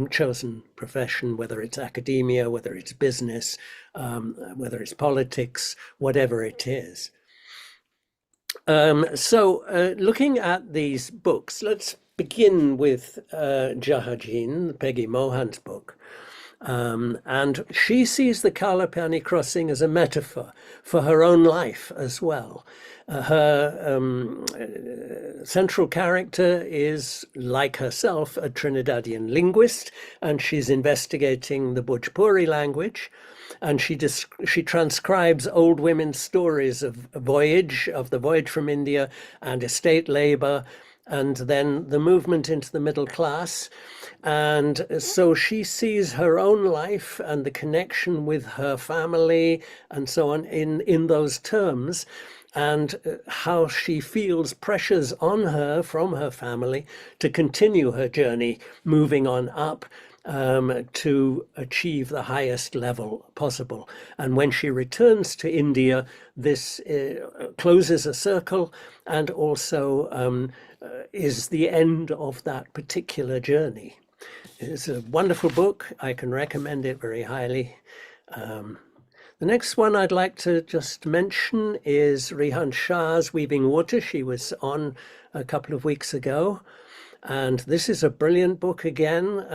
chosen profession, whether it's academia, whether it's business, whether it's politics, whatever it is. So looking at these books, let's begin with Jahajin, Peggy Mohan's book. And she sees the Kalapani crossing as a metaphor for her own life as well. Her central character is, like herself, a Trinidadian linguist, and she's investigating the Bhojpuri language. And she transcribes old women's stories of the voyage from India, and estate labor, and then the movement into the middle class. And so she sees her own life and the connection with her family and so on in those terms, and how she feels pressures on her from her family to continue her journey, moving on up to achieve the highest level possible. And when she returns to India, this closes a circle, and also is the end of that particular journey. It's a wonderful book. I can recommend it very highly. The next one I'd like to just mention is Rehan Shah's Weaving Water. She was on a couple of weeks ago. And this is a brilliant book again.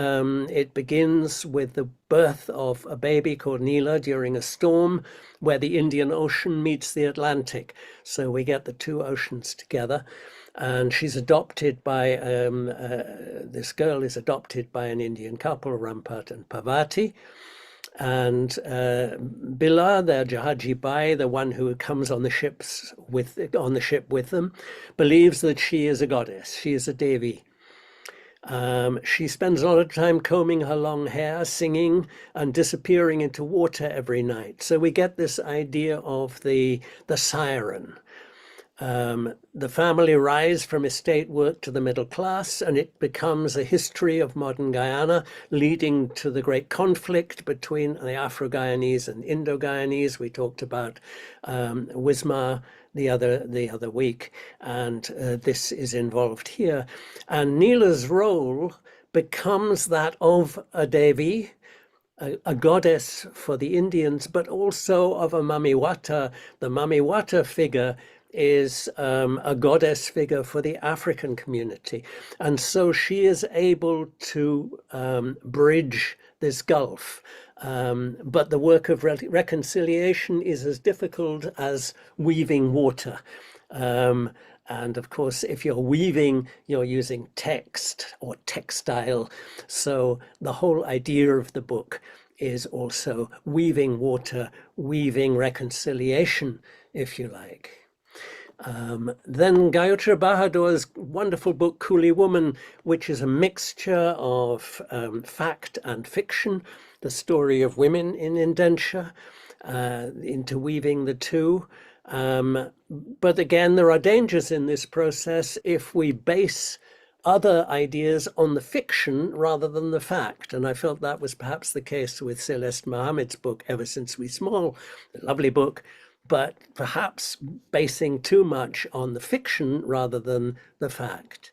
It begins with the birth of a baby called Neela during a storm where the Indian Ocean meets the Atlantic. So we get the two oceans together. And she's adopted by, this girl is adopted by an Indian couple, Rampat and Parvati. And Bila, their Jahaji Bai, the one who comes on the ship with them, believes that she is a goddess. She is a Devi. She spends a lot of time combing her long hair, singing, and disappearing into water every night. So we get this idea of the siren. The family rise from estate work to the middle class, and it becomes a history of modern Guyana, leading to the great conflict between the Afro-Guyanese and Indo-Guyanese. We talked about Wismar the other week, and this is involved here. And Neela's role becomes that of a Devi, a goddess for the Indians, but also of a Mamiwata. The Mamiwata figure is a goddess figure for the African community. And so she is able to bridge this gulf. But the work of reconciliation is as difficult as weaving water. And of course, if you're weaving, you're using text or textile. So the whole idea of the book is also weaving water, weaving reconciliation, if you like. Then Gayatri Bahadur's wonderful book, Coolie Woman, which is a mixture of fact and fiction, the story of women in indenture, interweaving the two. But again, there are dangers in this process if we base other ideas on the fiction rather than the fact. And I felt that was perhaps the case with Celeste Mohammed's book, Ever Since We Small, a lovely book, but perhaps basing too much on the fiction rather than the fact.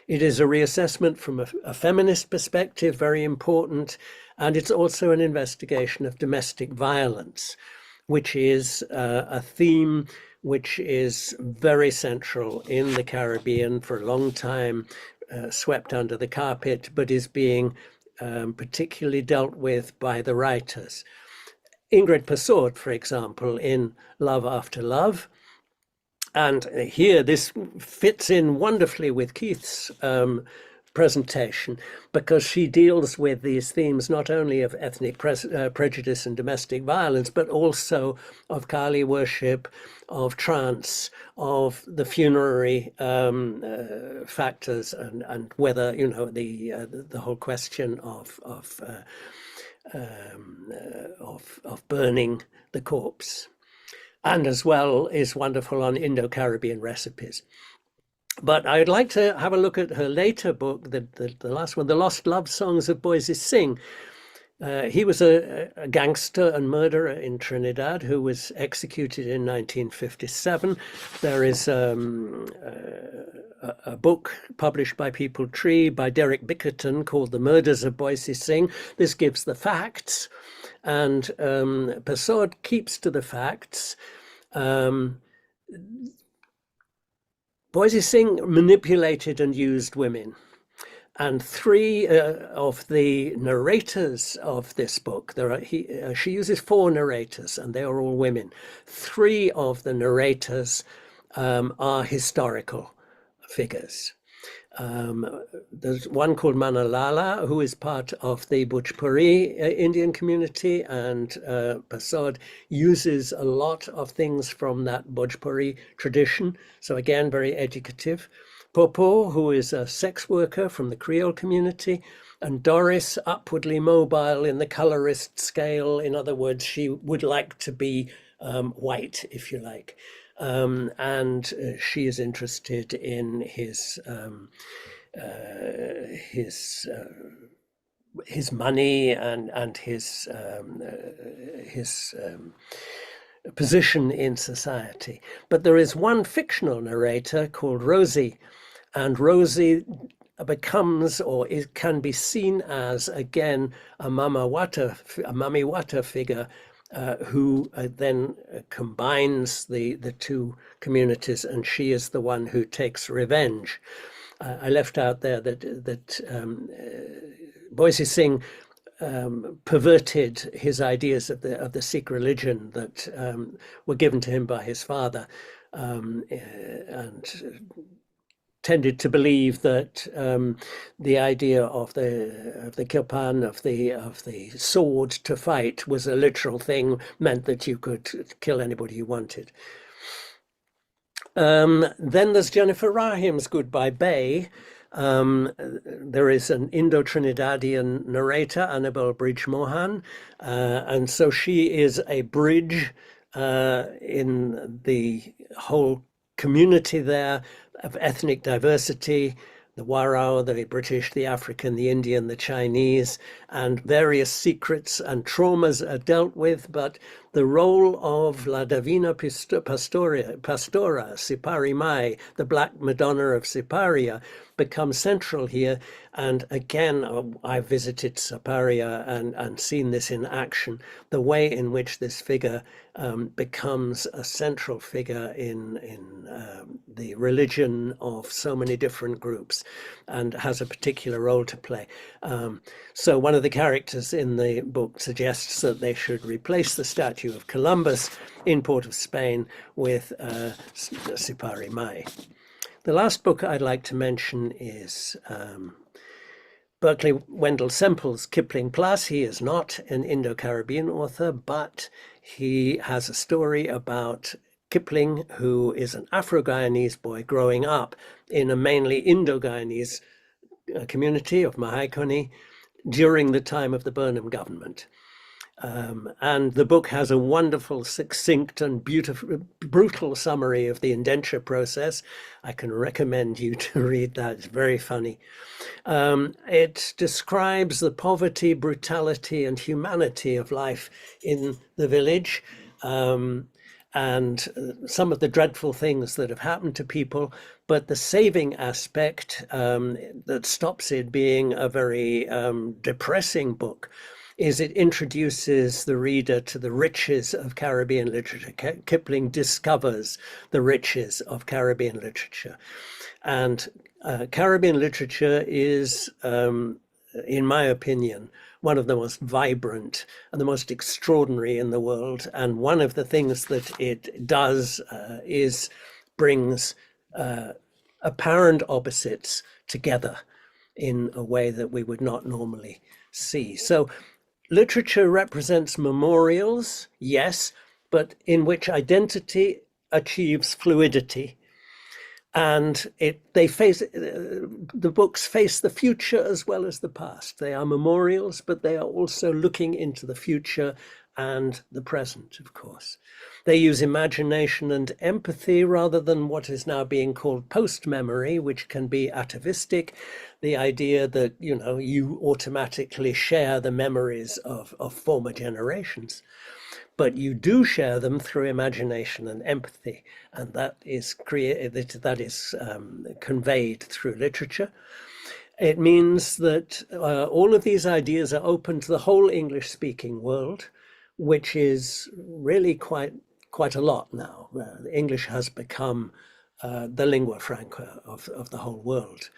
It is a reassessment from a feminist perspective, very important, and it's also an investigation of domestic violence, which is a theme which is very central in the Caribbean for a long time, swept under the carpet, but is being particularly dealt with by the writers. Ingrid Persaud, for example, in Love After Love. And here this fits in wonderfully with Keith's presentation, because she deals with these themes not only of ethnic prejudice and domestic violence, but also of Kali worship, of trance, of the funerary factors, and whether, you know, the whole question of burning the corpse, and as well is wonderful on Indo-Caribbean recipes. But I'd like to have a look at her later book, the last one, The Lost Love Songs of Boise Singh. He was a gangster and murderer in Trinidad who was executed in 1957. There is a book published by People Tree by Derek Bickerton called The Murders of Boise Singh. This gives the facts, and Persaud keeps to the facts. Boise Singh manipulated and used women. And three of the narrators of this book, she uses 4 narrators, and they are all women. 3 of the narrators are historical figures. There's one called Manalala, who is part of the Bhojpuri Indian community, and Persaud uses a lot of things from that Bhojpuri tradition. So again, very educative. Popo, who is a sex worker from the Creole community, and Doris, upwardly mobile in the colorist scale. In other words, she would like to be white, if you like. And she is interested in his money and his position in society. But there is one fictional narrator called Rosie, and Rosie becomes, or it can be seen as, again, a Mami Wata figure who then combines the 2 communities, and she is the one who takes revenge. I left out there that Boise Singh perverted his ideas of the Sikh religion that were given to him by his father, and tended to believe that the idea of the kirpan, of the sword to fight, was a literal thing, meant that you could kill anybody you wanted. Then there's Jennifer Rahim's Goodbye Bay. There is an Indo-Trinidadian narrator, Annabelle Bridge Mohan, and so she is a bridge in the whole community there of ethnic diversity, the Warao, the British, the African, the Indian, the Chinese, and various secrets and traumas are dealt with. But the role of La Divina Pastora, Sipari Mai, the Black Madonna of Siparia, becomes central here. And again, I visited Siparia and seen this in action, the way in which this figure becomes a central figure in the religion of so many different groups, and has a particular role to play. So one of the characters in the book suggests that they should replace the statue statue of Columbus in Port of Spain with Sipari Mai. The last book I'd like to mention is Berkeley Wendell Semple's Kipling Plus. He is not an Indo-Caribbean author, but he has a story about Kipling, who is an Afro-Guyanese boy growing up in a mainly Indo-Guyanese community of Mahaikoni during the time of the Burnham government. And the book has a wonderful, succinct and beautiful, brutal summary of the indenture process. I can recommend you to read that. It's very funny. It describes the poverty, brutality, and humanity of life in the village, and some of the dreadful things that have happened to people. But the saving aspect that stops it being a very depressing book is it introduces the reader to the riches of Caribbean literature. Kipling discovers the riches of Caribbean literature. And Caribbean literature is, in my opinion, one of the most vibrant and the most extraordinary in the world. And one of the things that it does is brings apparent opposites together in a way that we would not normally see. So literature represents memorials, yes, but in which identity achieves fluidity. And the books face the future as well as the past. They are memorials, but they are also looking into the future and the present, of course. They use imagination and empathy rather than what is now being called post-memory, which can be atavistic, the idea that, you automatically share the memories of former generations. But you do share them through imagination and empathy, and that is conveyed through literature. It means that all of these ideas are open to the whole English-speaking world, which is really quite a lot now. English has become the lingua franca of the whole world.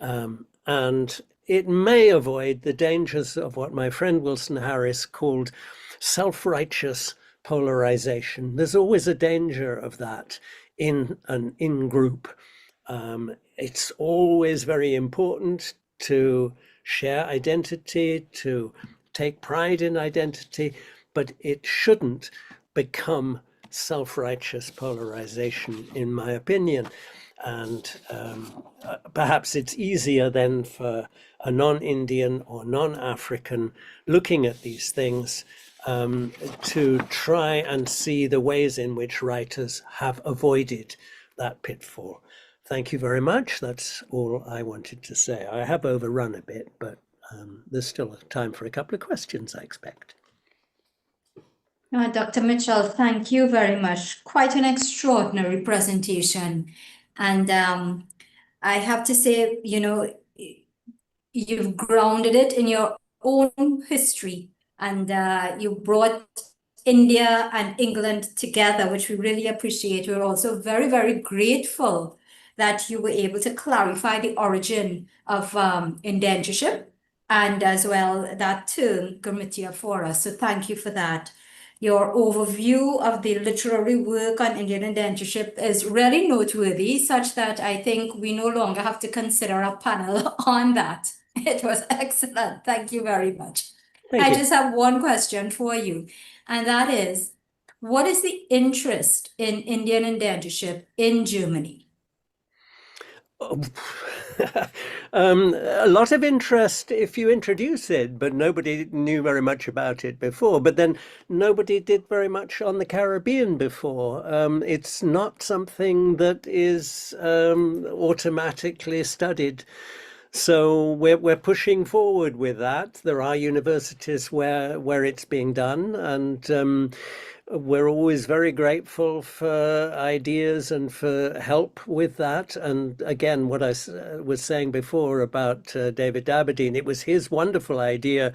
And it may avoid the dangers of what my friend Wilson Harris called self-righteous polarization. There's always a danger of that in an in-group. It's always very important to share identity, to take pride in identity, but it shouldn't become self-righteous polarization, in my opinion. And perhaps it's easier then for a non-Indian or non-African looking at these things to try and see the ways in which writers have avoided that pitfall. Thank you very much. That's all I wanted to say. I have overrun a bit, but there's still time for a couple of questions, I expect. Dr. Mitchell, thank you very much. Quite an extraordinary presentation. And I have to say, you've grounded it in your own history, and you brought India and England together, which we really appreciate. We're also very, very grateful that you were able to clarify the origin of indentureship and as well that term, Gurmitia, for us. So thank you for that. Your overview of the literary work on Indian indentureship is really noteworthy, such that I think we no longer have to consider a panel on that. It was excellent. Thank you very much. Thank I you. just have one question for you, and that is, what is the interest in Indian indentureship in Germany? A lot of interest if you introduce it, but nobody knew very much about it before. But then nobody did very much on the Caribbean before. It's not something that is automatically studied. So we're pushing forward with that. There are universities where it's being done, and we're always very grateful for ideas and for help with that. And again, what I was saying before about David Aberdeen, it was his wonderful idea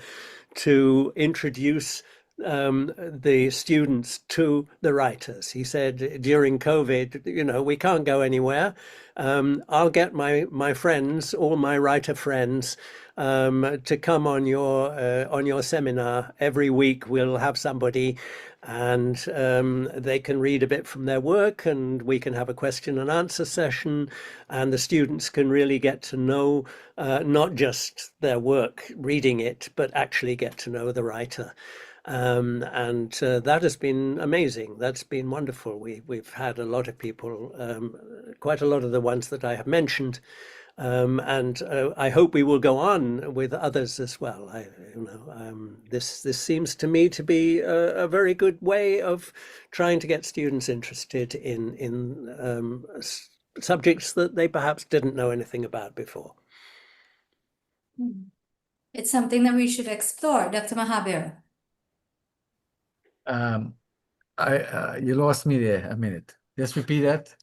to introduce the students to the writers. He said during COVID, we can't go anywhere. I'll get my friends, all my writer friends, to come on your seminar every week. We'll have somebody, and they can read a bit from their work, and we can have a question and answer session, and the students can really get to know not just their work, reading it, but actually get to know the writer. And that has been amazing. That's been wonderful. We've had a lot of people, quite a lot of the ones that I have mentioned, and I hope we will go on with others as well. This seems to me to be a very good way of trying to get students interested in subjects that they perhaps didn't know anything about before. It's something that we should explore, Dr. Mahabir. You lost me there a minute. Just repeat that.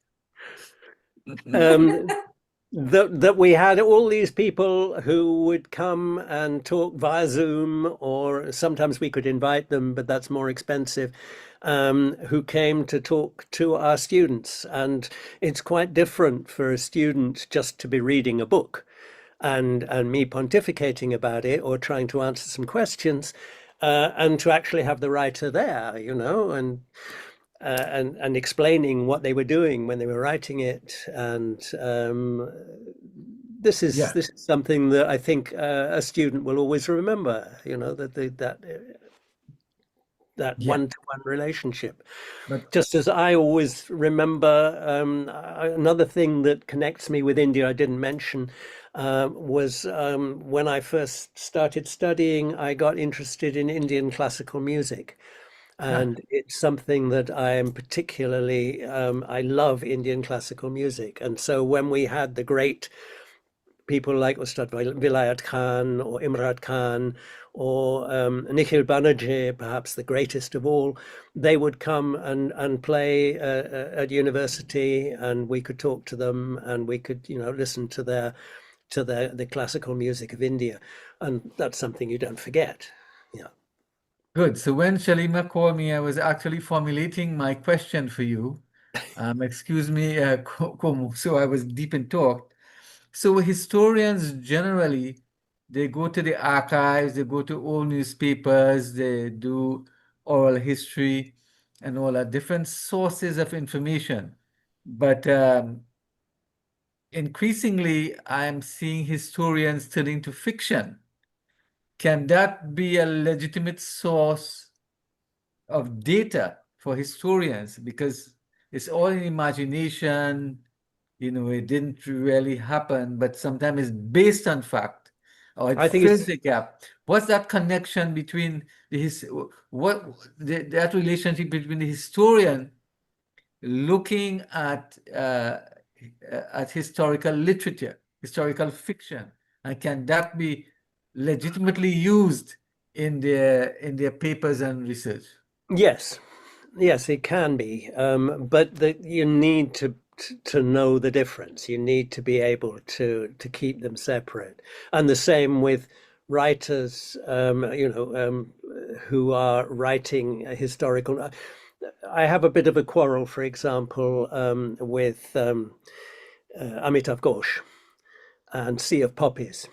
That we had all these people who would come and talk via Zoom, or sometimes we could invite them, but that's more expensive, who came to talk to our students. And it's quite different for a student just to be reading a book and me pontificating about it or trying to answer some questions, and to actually have the writer there, and explaining what they were doing when they were writing it. And this is something that I think a student will always remember, that one-to-one relationship. But just as I always remember, another thing that connects me with India I didn't mention was when I first started studying, I got interested in Indian classical music. And it's something that I am particularly, I love Indian classical music. And so when we had the great people like Ustad Vilayat Khan or Imrad Khan or Nikhil Banerjee, perhaps the greatest of all, they would come and play at university, and we could talk to them, and we could, listen to the classical music of India. And that's something you don't forget. Yeah. Good. So when Shalima called me, I was actually formulating my question for you. Excuse me, Kumu. So I was deep in talk. So historians generally, they go to the archives, they go to old newspapers, they do oral history and all that, different sources of information. But increasingly, I'm seeing historians turning to fiction. Can that be a legitimate source of data for historians? Because it's all in imagination, it didn't really happen, but sometimes it's based on fact, or it I think fills the gap. What's that connection between that relationship between the historian looking at historical literature, historical fiction, and can that be legitimately used in their papers and research? Yes, it can be, but you need to know the difference. You need to be able to keep them separate. And the same with writers, who are writing a historical. I have a bit of a quarrel, for example, with Amitav Ghosh and Sea of Poppies,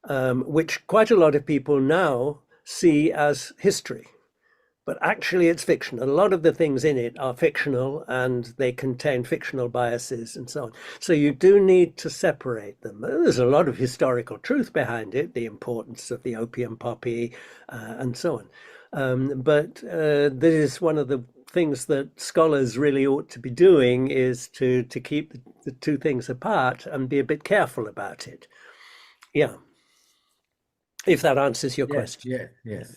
which quite a lot of people now see as history. But actually it's fiction. A lot of the things in it are fictional, and they contain fictional biases and so on. So you do need to separate them. There's a lot of historical truth behind it, the importance of the opium poppy and so on. But this is one of the things that scholars really ought to be doing, is to keep the two things apart and be a bit careful about it. Yeah. If that answers your question. Yes.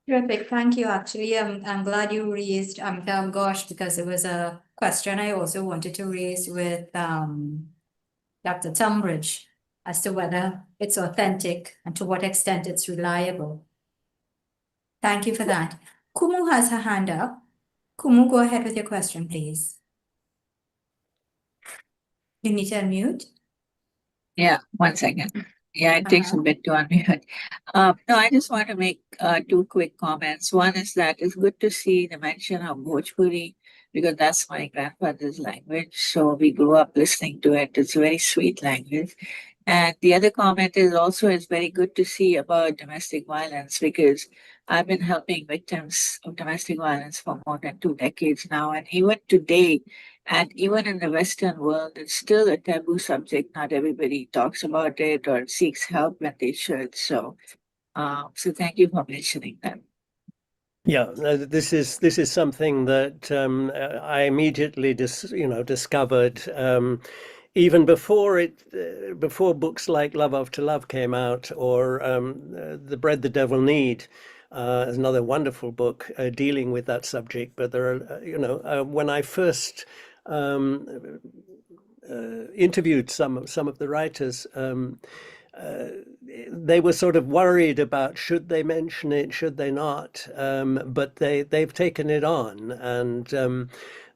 Terrific. Thank you. Actually, I'm glad you raised Amitav Ghosh, because it was a question I also wanted to raise with Dr. Tunbridge as to whether it's authentic and to what extent it's reliable. Thank you for that. Kumu has her hand up. Kumu, go ahead with your question, please. You need to unmute. Yeah, 1 second. Yeah, it takes a bit to unmute. No, I just want to make two quick comments. One is that it's good to see the mention of Bhojpuri because that's my grandfather's language. So we grew up listening to it. It's a very sweet language. And the other comment is also it's very good to see about domestic violence because I've been helping victims of domestic violence for more than 2 decades now. And even today, and even in the Western world, it's still a taboo subject. Not everybody talks about it or seeks help when they should. So, so thank you for mentioning that. Yeah, this is something that I immediately discovered even before books like Love After Love came out, or The Bread the Devil Need is another wonderful book dealing with that subject. But there are, when I first interviewed some of the writers, they were sort of worried about should they mention it, should they not, but they've taken it on, and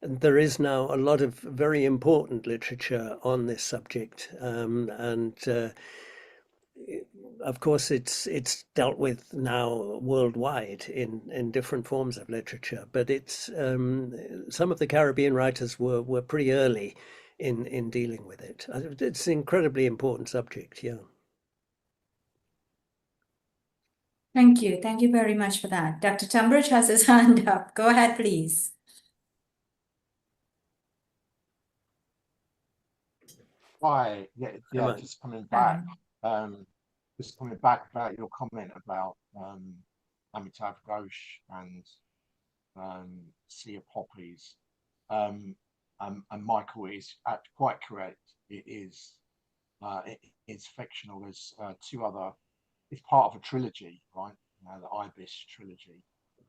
there is now a lot of very important literature on this subject, and of course it's dealt with now worldwide in different forms of literature, but it's some of the Caribbean writers were pretty early in dealing with it. It's an incredibly important subject, yeah. Thank you. Thank you very much for that. Dr. Tumbridge has his hand up. Go ahead, please. Hi, yeah, Mike. just coming back. Just coming back about your comment about Amitav Ghosh and Sea of Poppies. And Michael is quite correct. It is fictional. There's two other. It's part of a trilogy, right? The Ibis trilogy.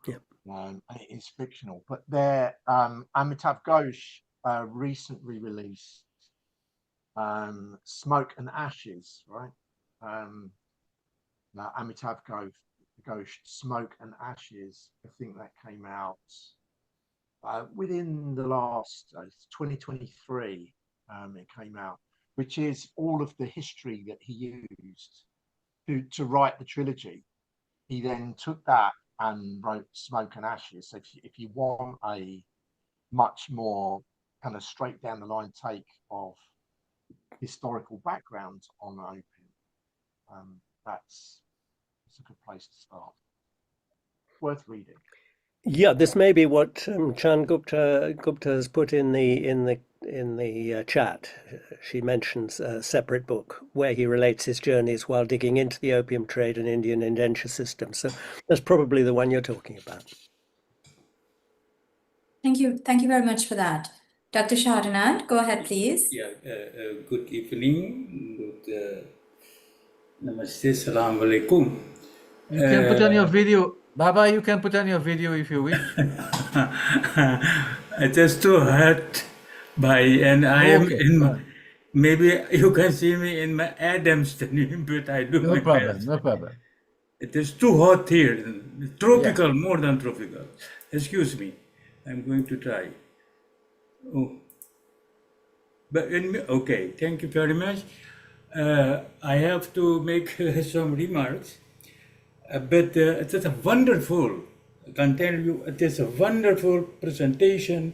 Yep. And it is fictional, but there, Amitav Ghosh recently released Smoke and Ashes, right? Now Amitav Ghosh, Smoke and Ashes. I think that came out within the last 2023. It came out, which is all of the history that he used to write the trilogy. He then took that and wrote Smoke and Ashes. So if you want a much more kind of straight down the line take of historical background on opium, that's a good place to start. Worth reading. Yeah, this may be what Chan Gupta has put in the chat. She mentions a separate book where he relates his journeys while digging into the opium trade and Indian indenture system. So that's probably the one you're talking about. Thank you. Thank you very much for that. Dr. Shahrinand, go ahead, please. Yeah, good evening. Namaste, salam alaikum. You can put on your video. Baba, you can put on your video if you wish. It is too hot and I am in, maybe you can see me in my Adam's but I do my best. No problem. It is too hot here, tropical, more than tropical. Excuse me, I'm going to try. Oh. But okay, thank you very much. I have to make some remarks, but it is a wonderful, I can tell you, it is a wonderful presentation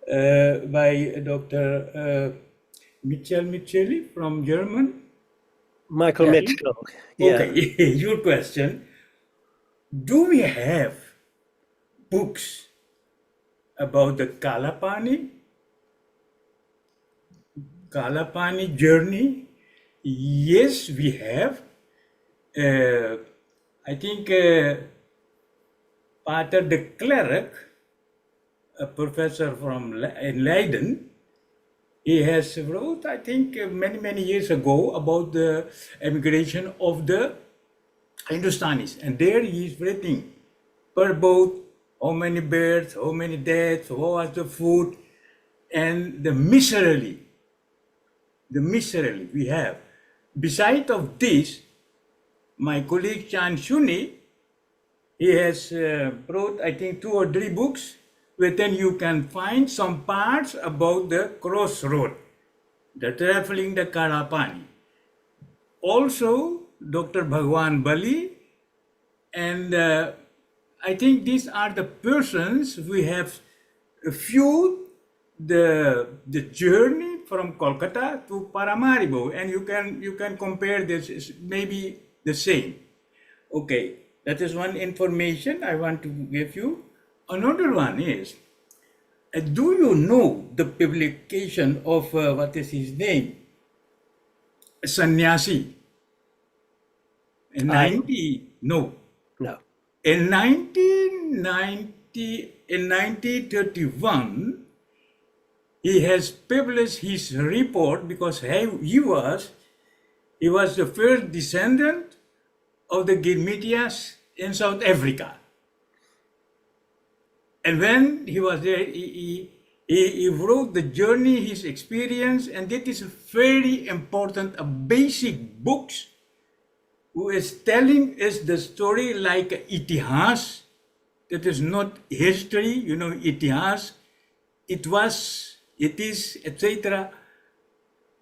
by Dr. Micheli from German. Michael Mitchell. Yeah. Okay, your question. Do we have books about the Kalapani journey? Yes, we have. I think Pater de Klerk, a professor in Leiden, he has wrote, I think, many years ago about the emigration of the Hindustanis. And there he is writing per boat, how many births, how many deaths, what was the food, and the misery we have. Besides of this, my colleague Chan Shuni, he has brought, I think, 2 or 3 books, where then you can find some parts about the crossroad, the traveling the Kalapani. also Dr. Bhagwan Bali, and I think these are the persons we have viewed the journey from Kolkata to Paramaribo, and you can compare this, is maybe the same. Okay, that is one information I want to give you. Another one is, do you know the publication of what is his name? Sannyasi. In I 1931, he has published his report because he was the first descendant of the Girmitias in South Africa. And when he was there, he wrote the journey, his experience, and that is very important, a basic books who is telling us the story like itihas, that is not history, itihas, it was, it is, etc.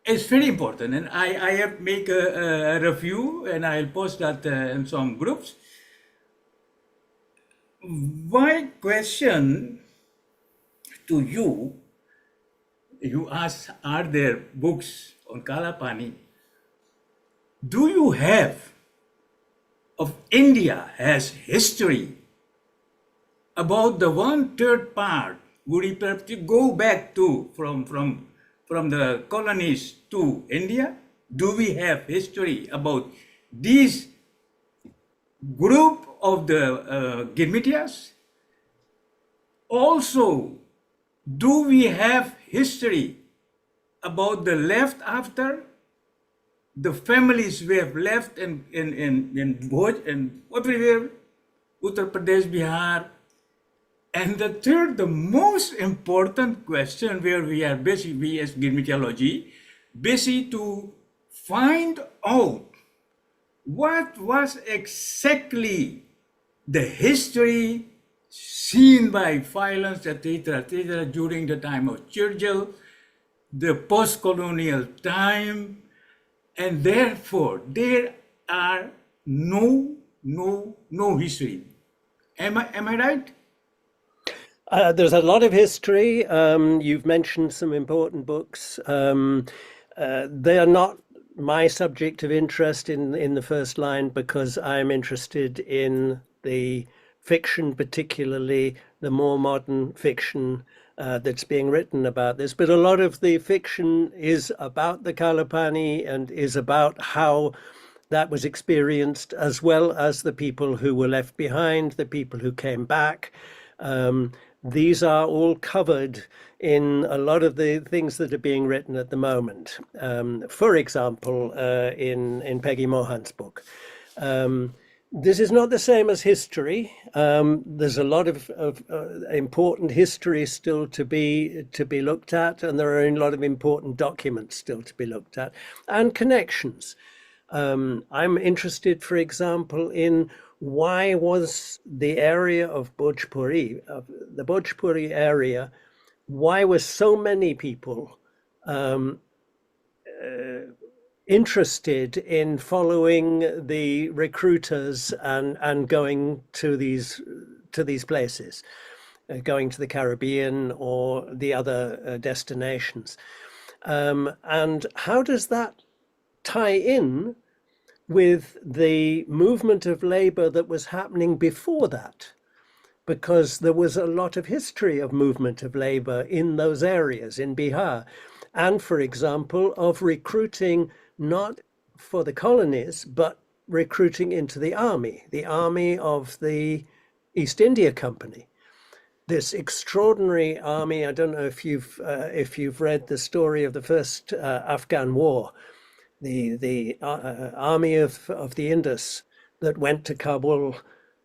It's very important, and I have make a review, and I'll post that in some groups. My question to you, you ask, are there books on Kalapani? Do you have of India has history about the 1/3 part? Would you have to go back to from the colonies to India? Do we have history about this group of the Girmitias? Also, do we have history about the left after the families we have left in Bhoj and everywhere, Uttar Pradesh, Bihar? And the third, the most important question where we are busy, we as Girmitiology, busy to find out what was exactly the history seen by violence, etc., during the time of Churchill, the post-colonial time, and therefore there are no history. Am I right? There's a lot of history. You've mentioned some important books. They are not my subject of interest in the first line because I'm interested in the fiction, particularly the more modern fiction that's being written about this. But a lot of the fiction is about the Kalapani and is about how that was experienced, as well as the people who were left behind, the people who came back. These are all covered in a lot of the things that are being written at the moment. For example, in Peggy Mohan's book. This is not the same as history. There's a lot of important history still to be looked at, and there are a lot of important documents still to be looked at, and connections. I'm interested, for example, in why was the area of Bhojpuri, the Bhojpuri area, why were so many people interested in following the recruiters and going to these places, going to the Caribbean or the other destinations, and how does that tie in with the movement of labor that was happening before that? Because there was a lot of history of movement of labor in those areas in Bihar, and, for example, of recruiting not for the colonies, but recruiting into the army of the East India Company. This extraordinary army. I don't know if you've read the story of the first Afghan war, the army of the Indus that went to Kabul,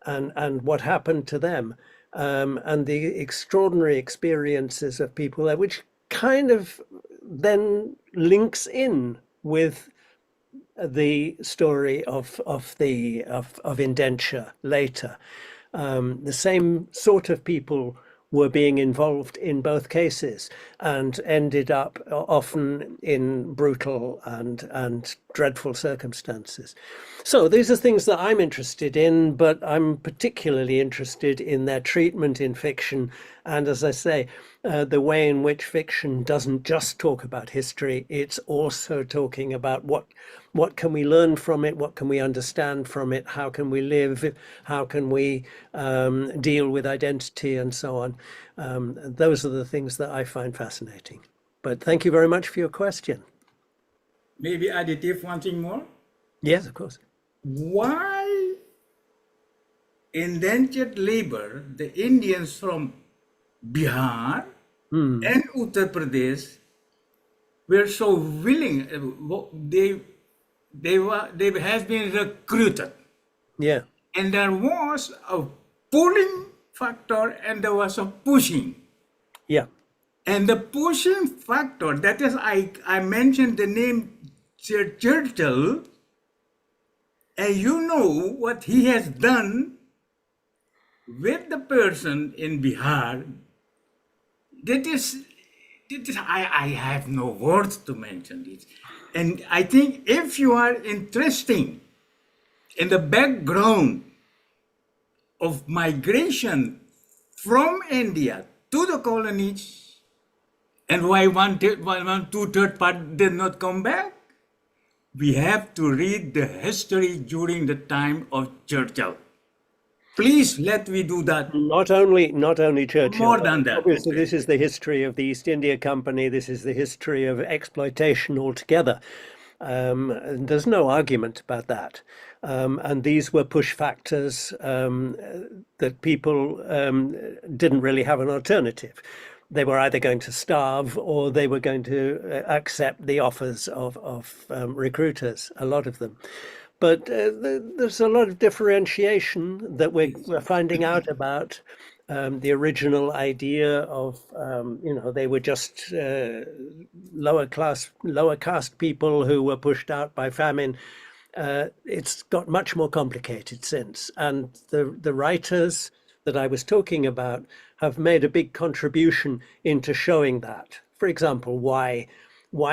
and what happened to them, and the extraordinary experiences of people there, which kind of then links in with the story of indenture later. The same sort of people were being involved in both cases and ended up often in brutal and dreadful circumstances. So these are things that I'm interested in, but I'm particularly interested in their treatment in fiction. And as I say, the way in which fiction doesn't just talk about history, it's also talking about what can we learn from it, what can we understand from it, how can we live, how can we deal with identity and so on. Those are the things that I find fascinating. But thank you very much for your question. Maybe additive one thing more. Yes, of course. Why indentured labor, the Indians from Bihar and Uttar Pradesh were so willing, they have been recruited. Yeah. And there was a pulling factor and there was a pushing. Yeah. And the pushing factor, that is, I mentioned the name Churchill, and you know what he has done with the person in Bihar. That is I have no words to mention it. And I think if you are interested in the background of migration from India to the colonies and why one two-third part did not come back, we have to read the history during the time of Churchill. Please let me do that. Not only Churchill. More than that. Obviously, Okay. this is the history of the East India Company. This is the history of exploitation altogether. And there's no argument about that. And these were push factors that people didn't really have an alternative. They were either going to starve or they were going to accept the offers of recruiters, a lot of them. But there's a lot of differentiation that we're finding out about. The original idea of, they were just lower caste people who were pushed out by famine. It's got much more complicated since. And the writers that I was talking about have made a big contribution into showing that. For example, why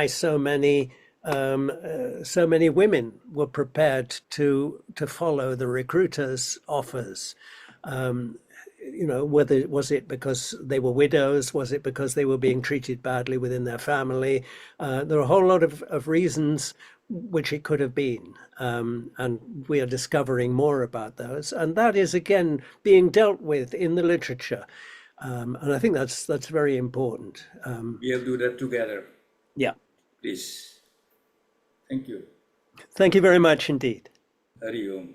so many women were prepared to follow the recruiters' offers. Whether was it because they were widows, was it because they were being treated badly within their family? There are a whole lot of reasons which it could have been, and we are discovering more about those. And that is again being dealt with in the literature, and I think that's very important. We'll do that together. Yeah. Please. Thank you. Thank you very much indeed. Hari Om.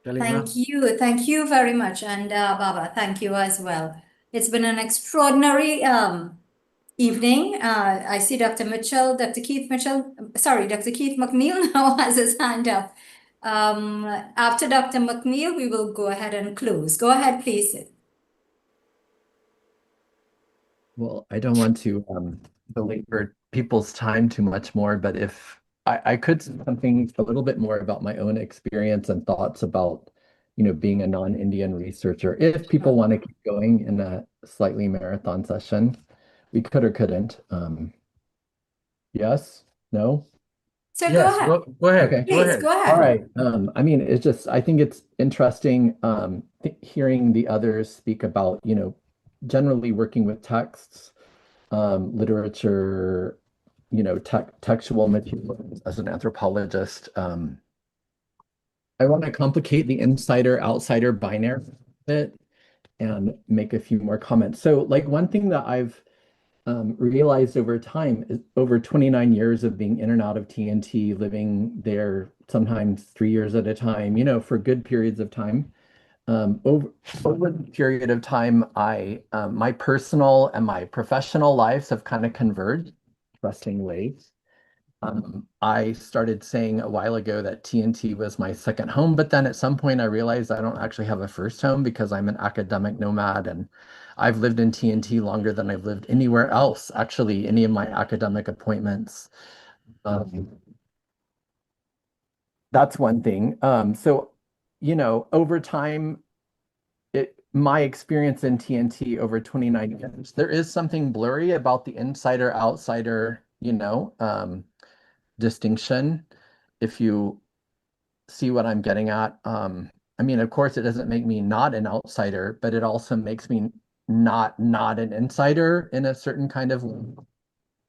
Thank you very much, and Baba, thank you as well. It's been an extraordinary evening. I see Dr. Dr. Keith McNeil now has his hand up. After Dr. McNeil, we will go ahead and close. Go ahead, please. Well, I don't want to belabor people's time too much more, but if I could say something a little bit more about my own experience and thoughts about, being a non-Indian researcher. If people want to keep going in a slightly marathon session, we could or couldn't. Yes? No? So Yes, go ahead. go ahead. Okay. Go Please, ahead. go ahead. All right. It's just, I think it's interesting hearing the others speak about, generally working with texts, literature, textual materials as an anthropologist. I want to complicate the insider-outsider binary a bit and make a few more comments. So like one thing that I've realized over time is over 29 years of being in and out of TNT, living there sometimes 3 years at a time, for good periods of time. Over the period of time, my personal and my professional lives have kind of converged in interesting ways. I started saying a while ago that TNT was my second home, but then at some point I realized I don't actually have a first home because I'm an academic nomad and I've lived in TNT longer than I've lived anywhere else, actually, any of my academic appointments. That's one thing. So over time, my experience in TNT over 29 years, there is something blurry about the insider-outsider, distinction, if you see what I'm getting at. I mean, of course, it doesn't make me not an outsider, but it also makes me not an insider in a certain kind of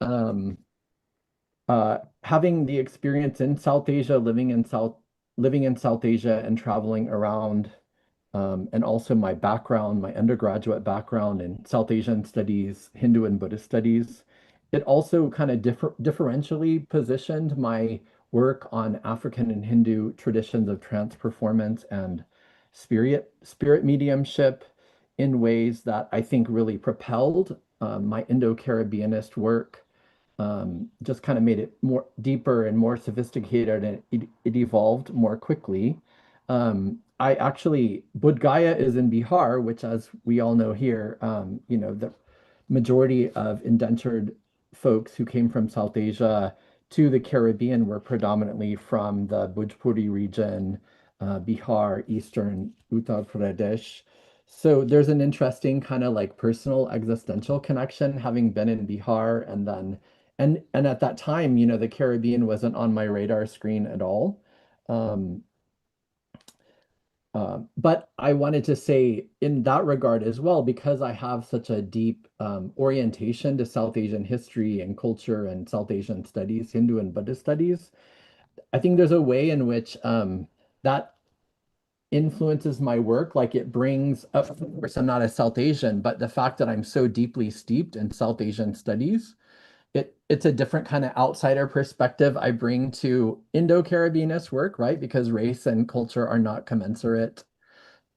um, having the experience in South Asia, living in South Asia and traveling around, and also my background, my undergraduate background in South Asian studies, Hindu and Buddhist studies. It also kind of differentially positioned my work on African and Hindu traditions of trance performance and spirit mediumship in ways that I think really propelled my Indo-Caribbeanist work, just kind of made it more deeper and more sophisticated, and it evolved more quickly. I actually, Bodh Gaya is in Bihar, which, as we all know here, the majority of indentured folks who came from South Asia to the Caribbean were predominantly from the Bhojpuri region, Bihar, Eastern Uttar Pradesh. So there's an interesting kind of like personal existential connection having been in Bihar, and then and at that time, the Caribbean wasn't on my radar screen at all. Um, but I wanted to say in that regard as well, because I have such a deep orientation to South Asian history and culture and South Asian studies, Hindu and Buddhist studies, I think there's a way in which that influences my work. Like it brings, of course, I'm not a South Asian, but the fact that I'm so deeply steeped in South Asian studies, it's a different kind of outsider perspective I bring to Indo-Caribbeanist work, right? Because race and culture are not commensurate.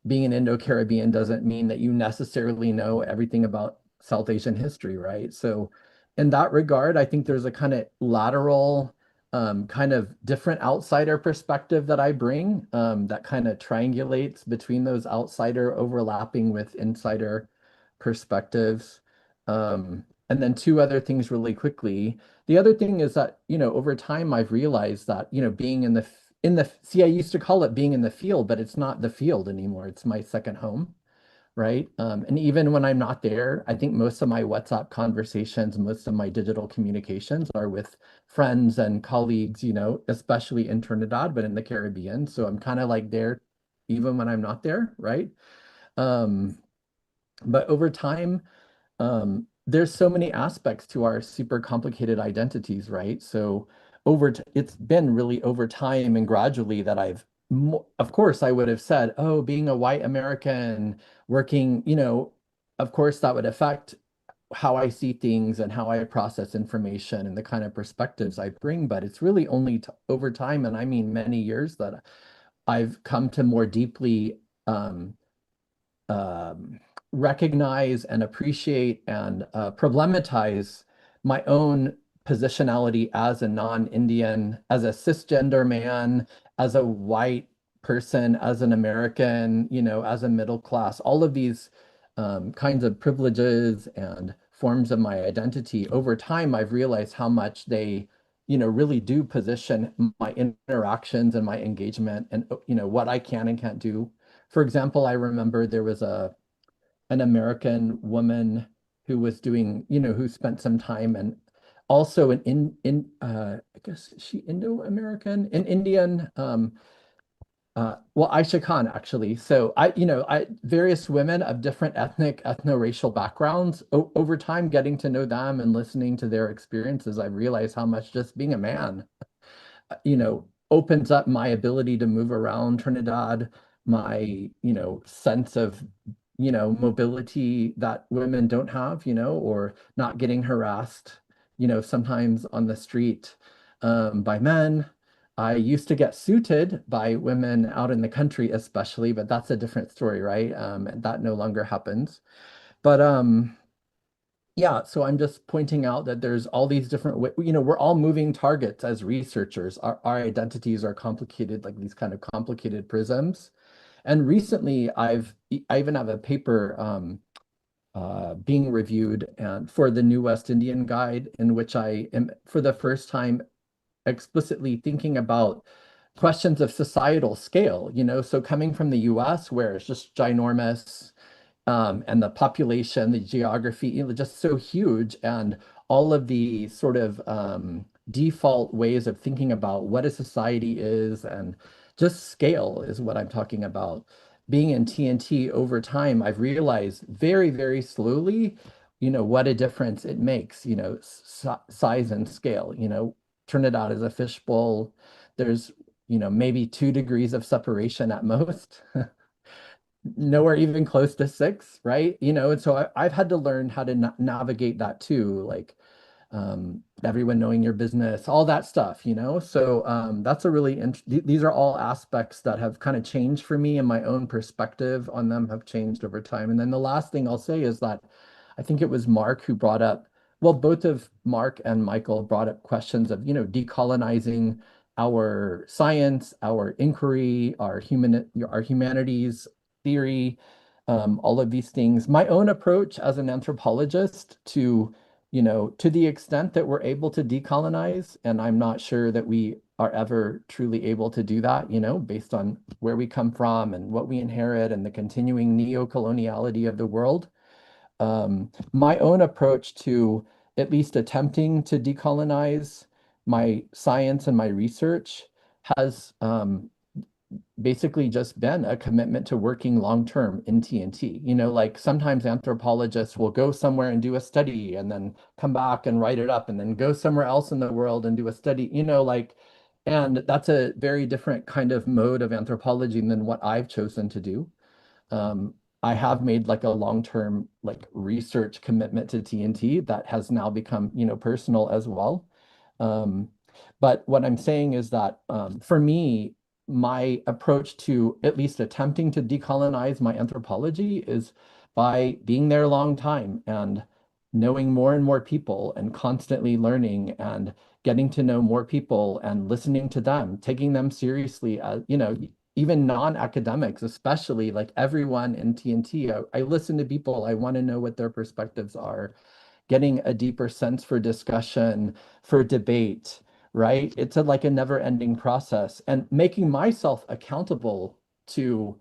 Being an Indo-Caribbean doesn't mean that you necessarily know everything about South Asian history, right? So in that regard, I think there's a kind of lateral, kind of different outsider perspective that I bring, that kind of triangulates between those outsider overlapping with insider perspectives. And then two other things really quickly. The other thing is that, over time I've realized that, being in the see, I used to call it being in the field, but it's not the field anymore. It's my second home, right? And even when I'm not there, I think most of my WhatsApp conversations, most of my digital communications are with friends and colleagues, especially in Trinidad, but in the Caribbean. So I'm kind of like there even when I'm not there, right? But over time, there's so many aspects to our super complicated identities, right? So it's been really over time and gradually that of course, I would have said, oh, being a white American working, of course, that would affect how I see things and how I process information and the kind of perspectives I bring. But it's really only over time, and I mean many years, that I've come to more deeply um, recognize and appreciate and problematize my own positionality as a non-Indian, as a cisgender man, as a white person, as an American, as a middle class, all of these kinds of privileges and forms of my identity. Over time, I've realized how much they, really do position my interactions and my engagement and, what I can and can't do. For example, I remember there was an American woman who was doing, who spent some time, and also I guess she Indo-American, an Indian, well, Aisha Khan, actually. So various women of different ethno-racial backgrounds, over time, getting to know them and listening to their experiences, I realized how much just being a man, opens up my ability to move around Trinidad, my, sense of, mobility that women don't have, or not getting harassed, sometimes on the street, by men. I used to get suited by women out in the country, especially, but that's a different story, right? And that no longer happens. But yeah, so I'm just pointing out that there's all these different ways, we're all moving targets as researchers. Our identities are complicated, like these kind of complicated prisms. And recently, I even have a paper being reviewed and for the New West Indian Guide, in which I am, for the first time, explicitly thinking about questions of societal scale, so coming from the US where it's just ginormous, and the population, the geography, just so huge, and all of the sort of default ways of thinking about what a society is, and just scale is what I'm talking about. Being in TNT over time, I've realized very, very slowly, what a difference it makes, size and scale. Trinidad is a fishbowl. There's, maybe 2 degrees of separation at most. Nowhere even close to 6, right? And so I've had to learn how to navigate that too, like everyone knowing your business, all that stuff, So that's a really these are all aspects that have kind of changed for me, and my own perspective on them have changed over time. And then the last thing I'll say is that I think it was Mark who brought up, well, both of Mark and Michael brought up questions of, decolonizing our science, our inquiry, our humanities theory, all of these things. My own approach as an anthropologist to the extent that we're able to decolonize, and I'm not sure that we are ever truly able to do that, based on where we come from and what we inherit and the continuing neo-coloniality of the world. My own approach to at least attempting to decolonize my science and my research has basically just been a commitment to working long-term in TNT. Like sometimes anthropologists will go somewhere and do a study and then come back and write it up and then go somewhere else in the world and do a study, and that's a very different kind of mode of anthropology than what I've chosen to do. I have made like a long-term research commitment to TNT that has now become, personal as well. But what I'm saying is that for me, my approach to at least attempting to decolonize my anthropology is by being there a long time and knowing more and more people and constantly learning and getting to know more people and listening to them, taking them seriously as, even non-academics, especially like everyone in TNT. I listen to people, I want to know what their perspectives are, getting a deeper sense for discussion, for debate, right? It's like a never-ending process, and making myself accountable to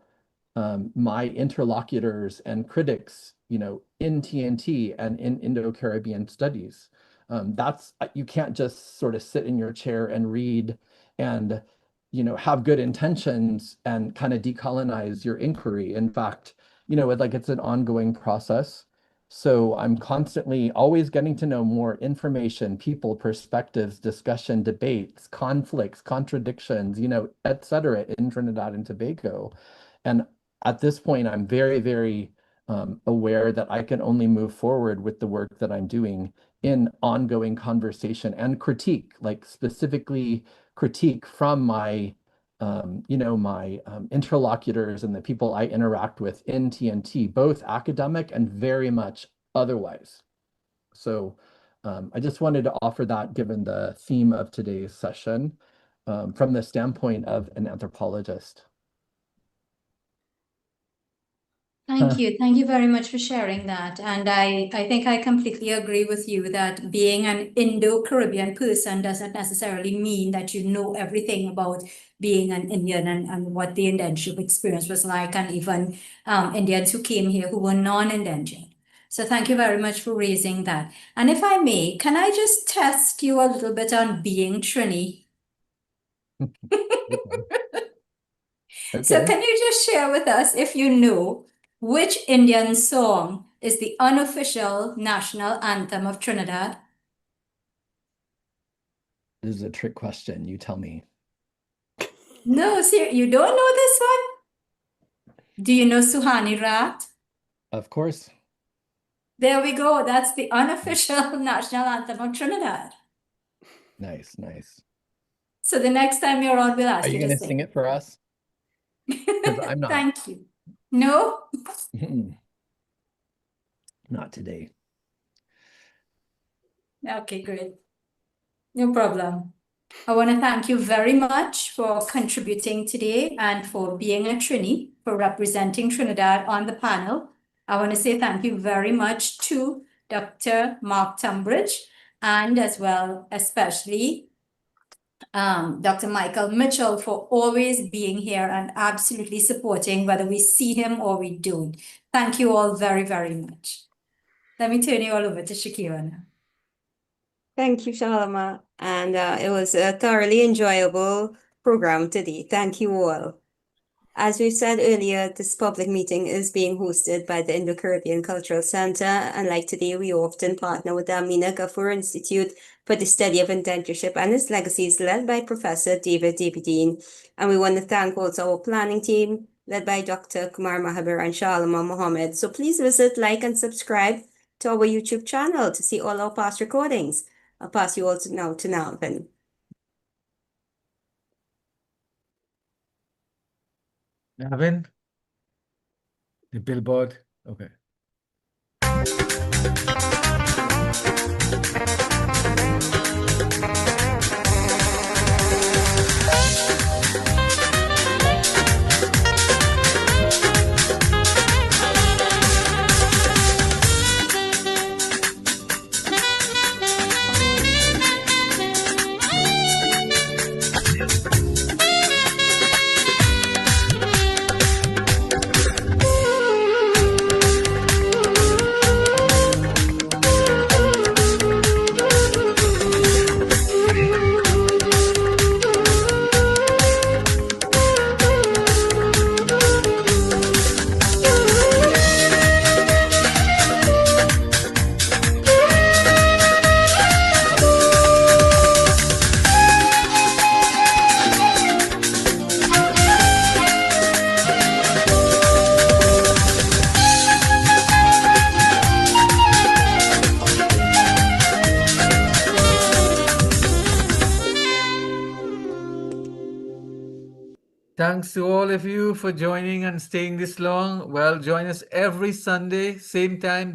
my interlocutors and critics, in TNT and in Indo-Caribbean studies. That's, you can't just sort of sit in your chair and read and, have good intentions and kind of decolonize your inquiry. In fact, it's an ongoing process. So I'm constantly always getting to know more information, people, perspectives, discussion, debates, conflicts, contradictions, et cetera, in Trinidad and Tobago. And at this point, I'm very, very aware that I can only move forward with the work that I'm doing in ongoing conversation and critique, like specifically critique from my interlocutors and the people I interact with in TNT, both academic and very much otherwise. So I just wanted to offer that, given the theme of today's session, from the standpoint of an anthropologist. Thank you. Thank you very much for sharing that. And I think I completely agree with you that being an Indo-Caribbean person doesn't necessarily mean that you know everything about being an Indian and what the indentureship experience was like, and even Indians who came here who were non-indentured. So thank you very much for raising that. And if I may, can I just test you a little bit on being Trini? So Okay. can you just share with us, if you know, which Indian song is the unofficial national anthem of Trinidad? This is a trick question. You tell me. No, sir, you don't know this one? Do you know Suhani Rat? Of course. There we go. That's the unofficial national anthem of Trinidad. Nice, nice. So the next time you're on, we'll ask Are you you going to to sing sing. it for us? Because I'm not. Thank you. No? Not today. Okay, great. No problem. I want to thank you very much for contributing today and for being a Trini, for representing Trinidad on the panel. I want to say thank you very much to Dr. Mark Tunbridge, and as well, especially Dr. Michael Mitchell for always being here and absolutely supporting whether we see him or we don't. Thank you all very, very much. Let me turn you all over to Shakira now. Thank you, Shalama. And it was a thoroughly enjoyable program today. Thank you all. As we said earlier, this public meeting is being hosted by the Indo-Caribbean Cultural Center. And like today, we often partner with the Amina Ghafoor Institute for the Study of Indentureship and its Legacies, led by Professor David Dabydeen. And we want to thank also our planning team, led by Dr. Kumar Mahabir and Shalama Mohammed. So please visit, like, and subscribe to our YouTube channel to see all our past recordings. I'll pass you all to Nalvin. Navin, the billboard. Okay. Thanks to all of you for joining and staying this long. Well, join us every Sunday, same time.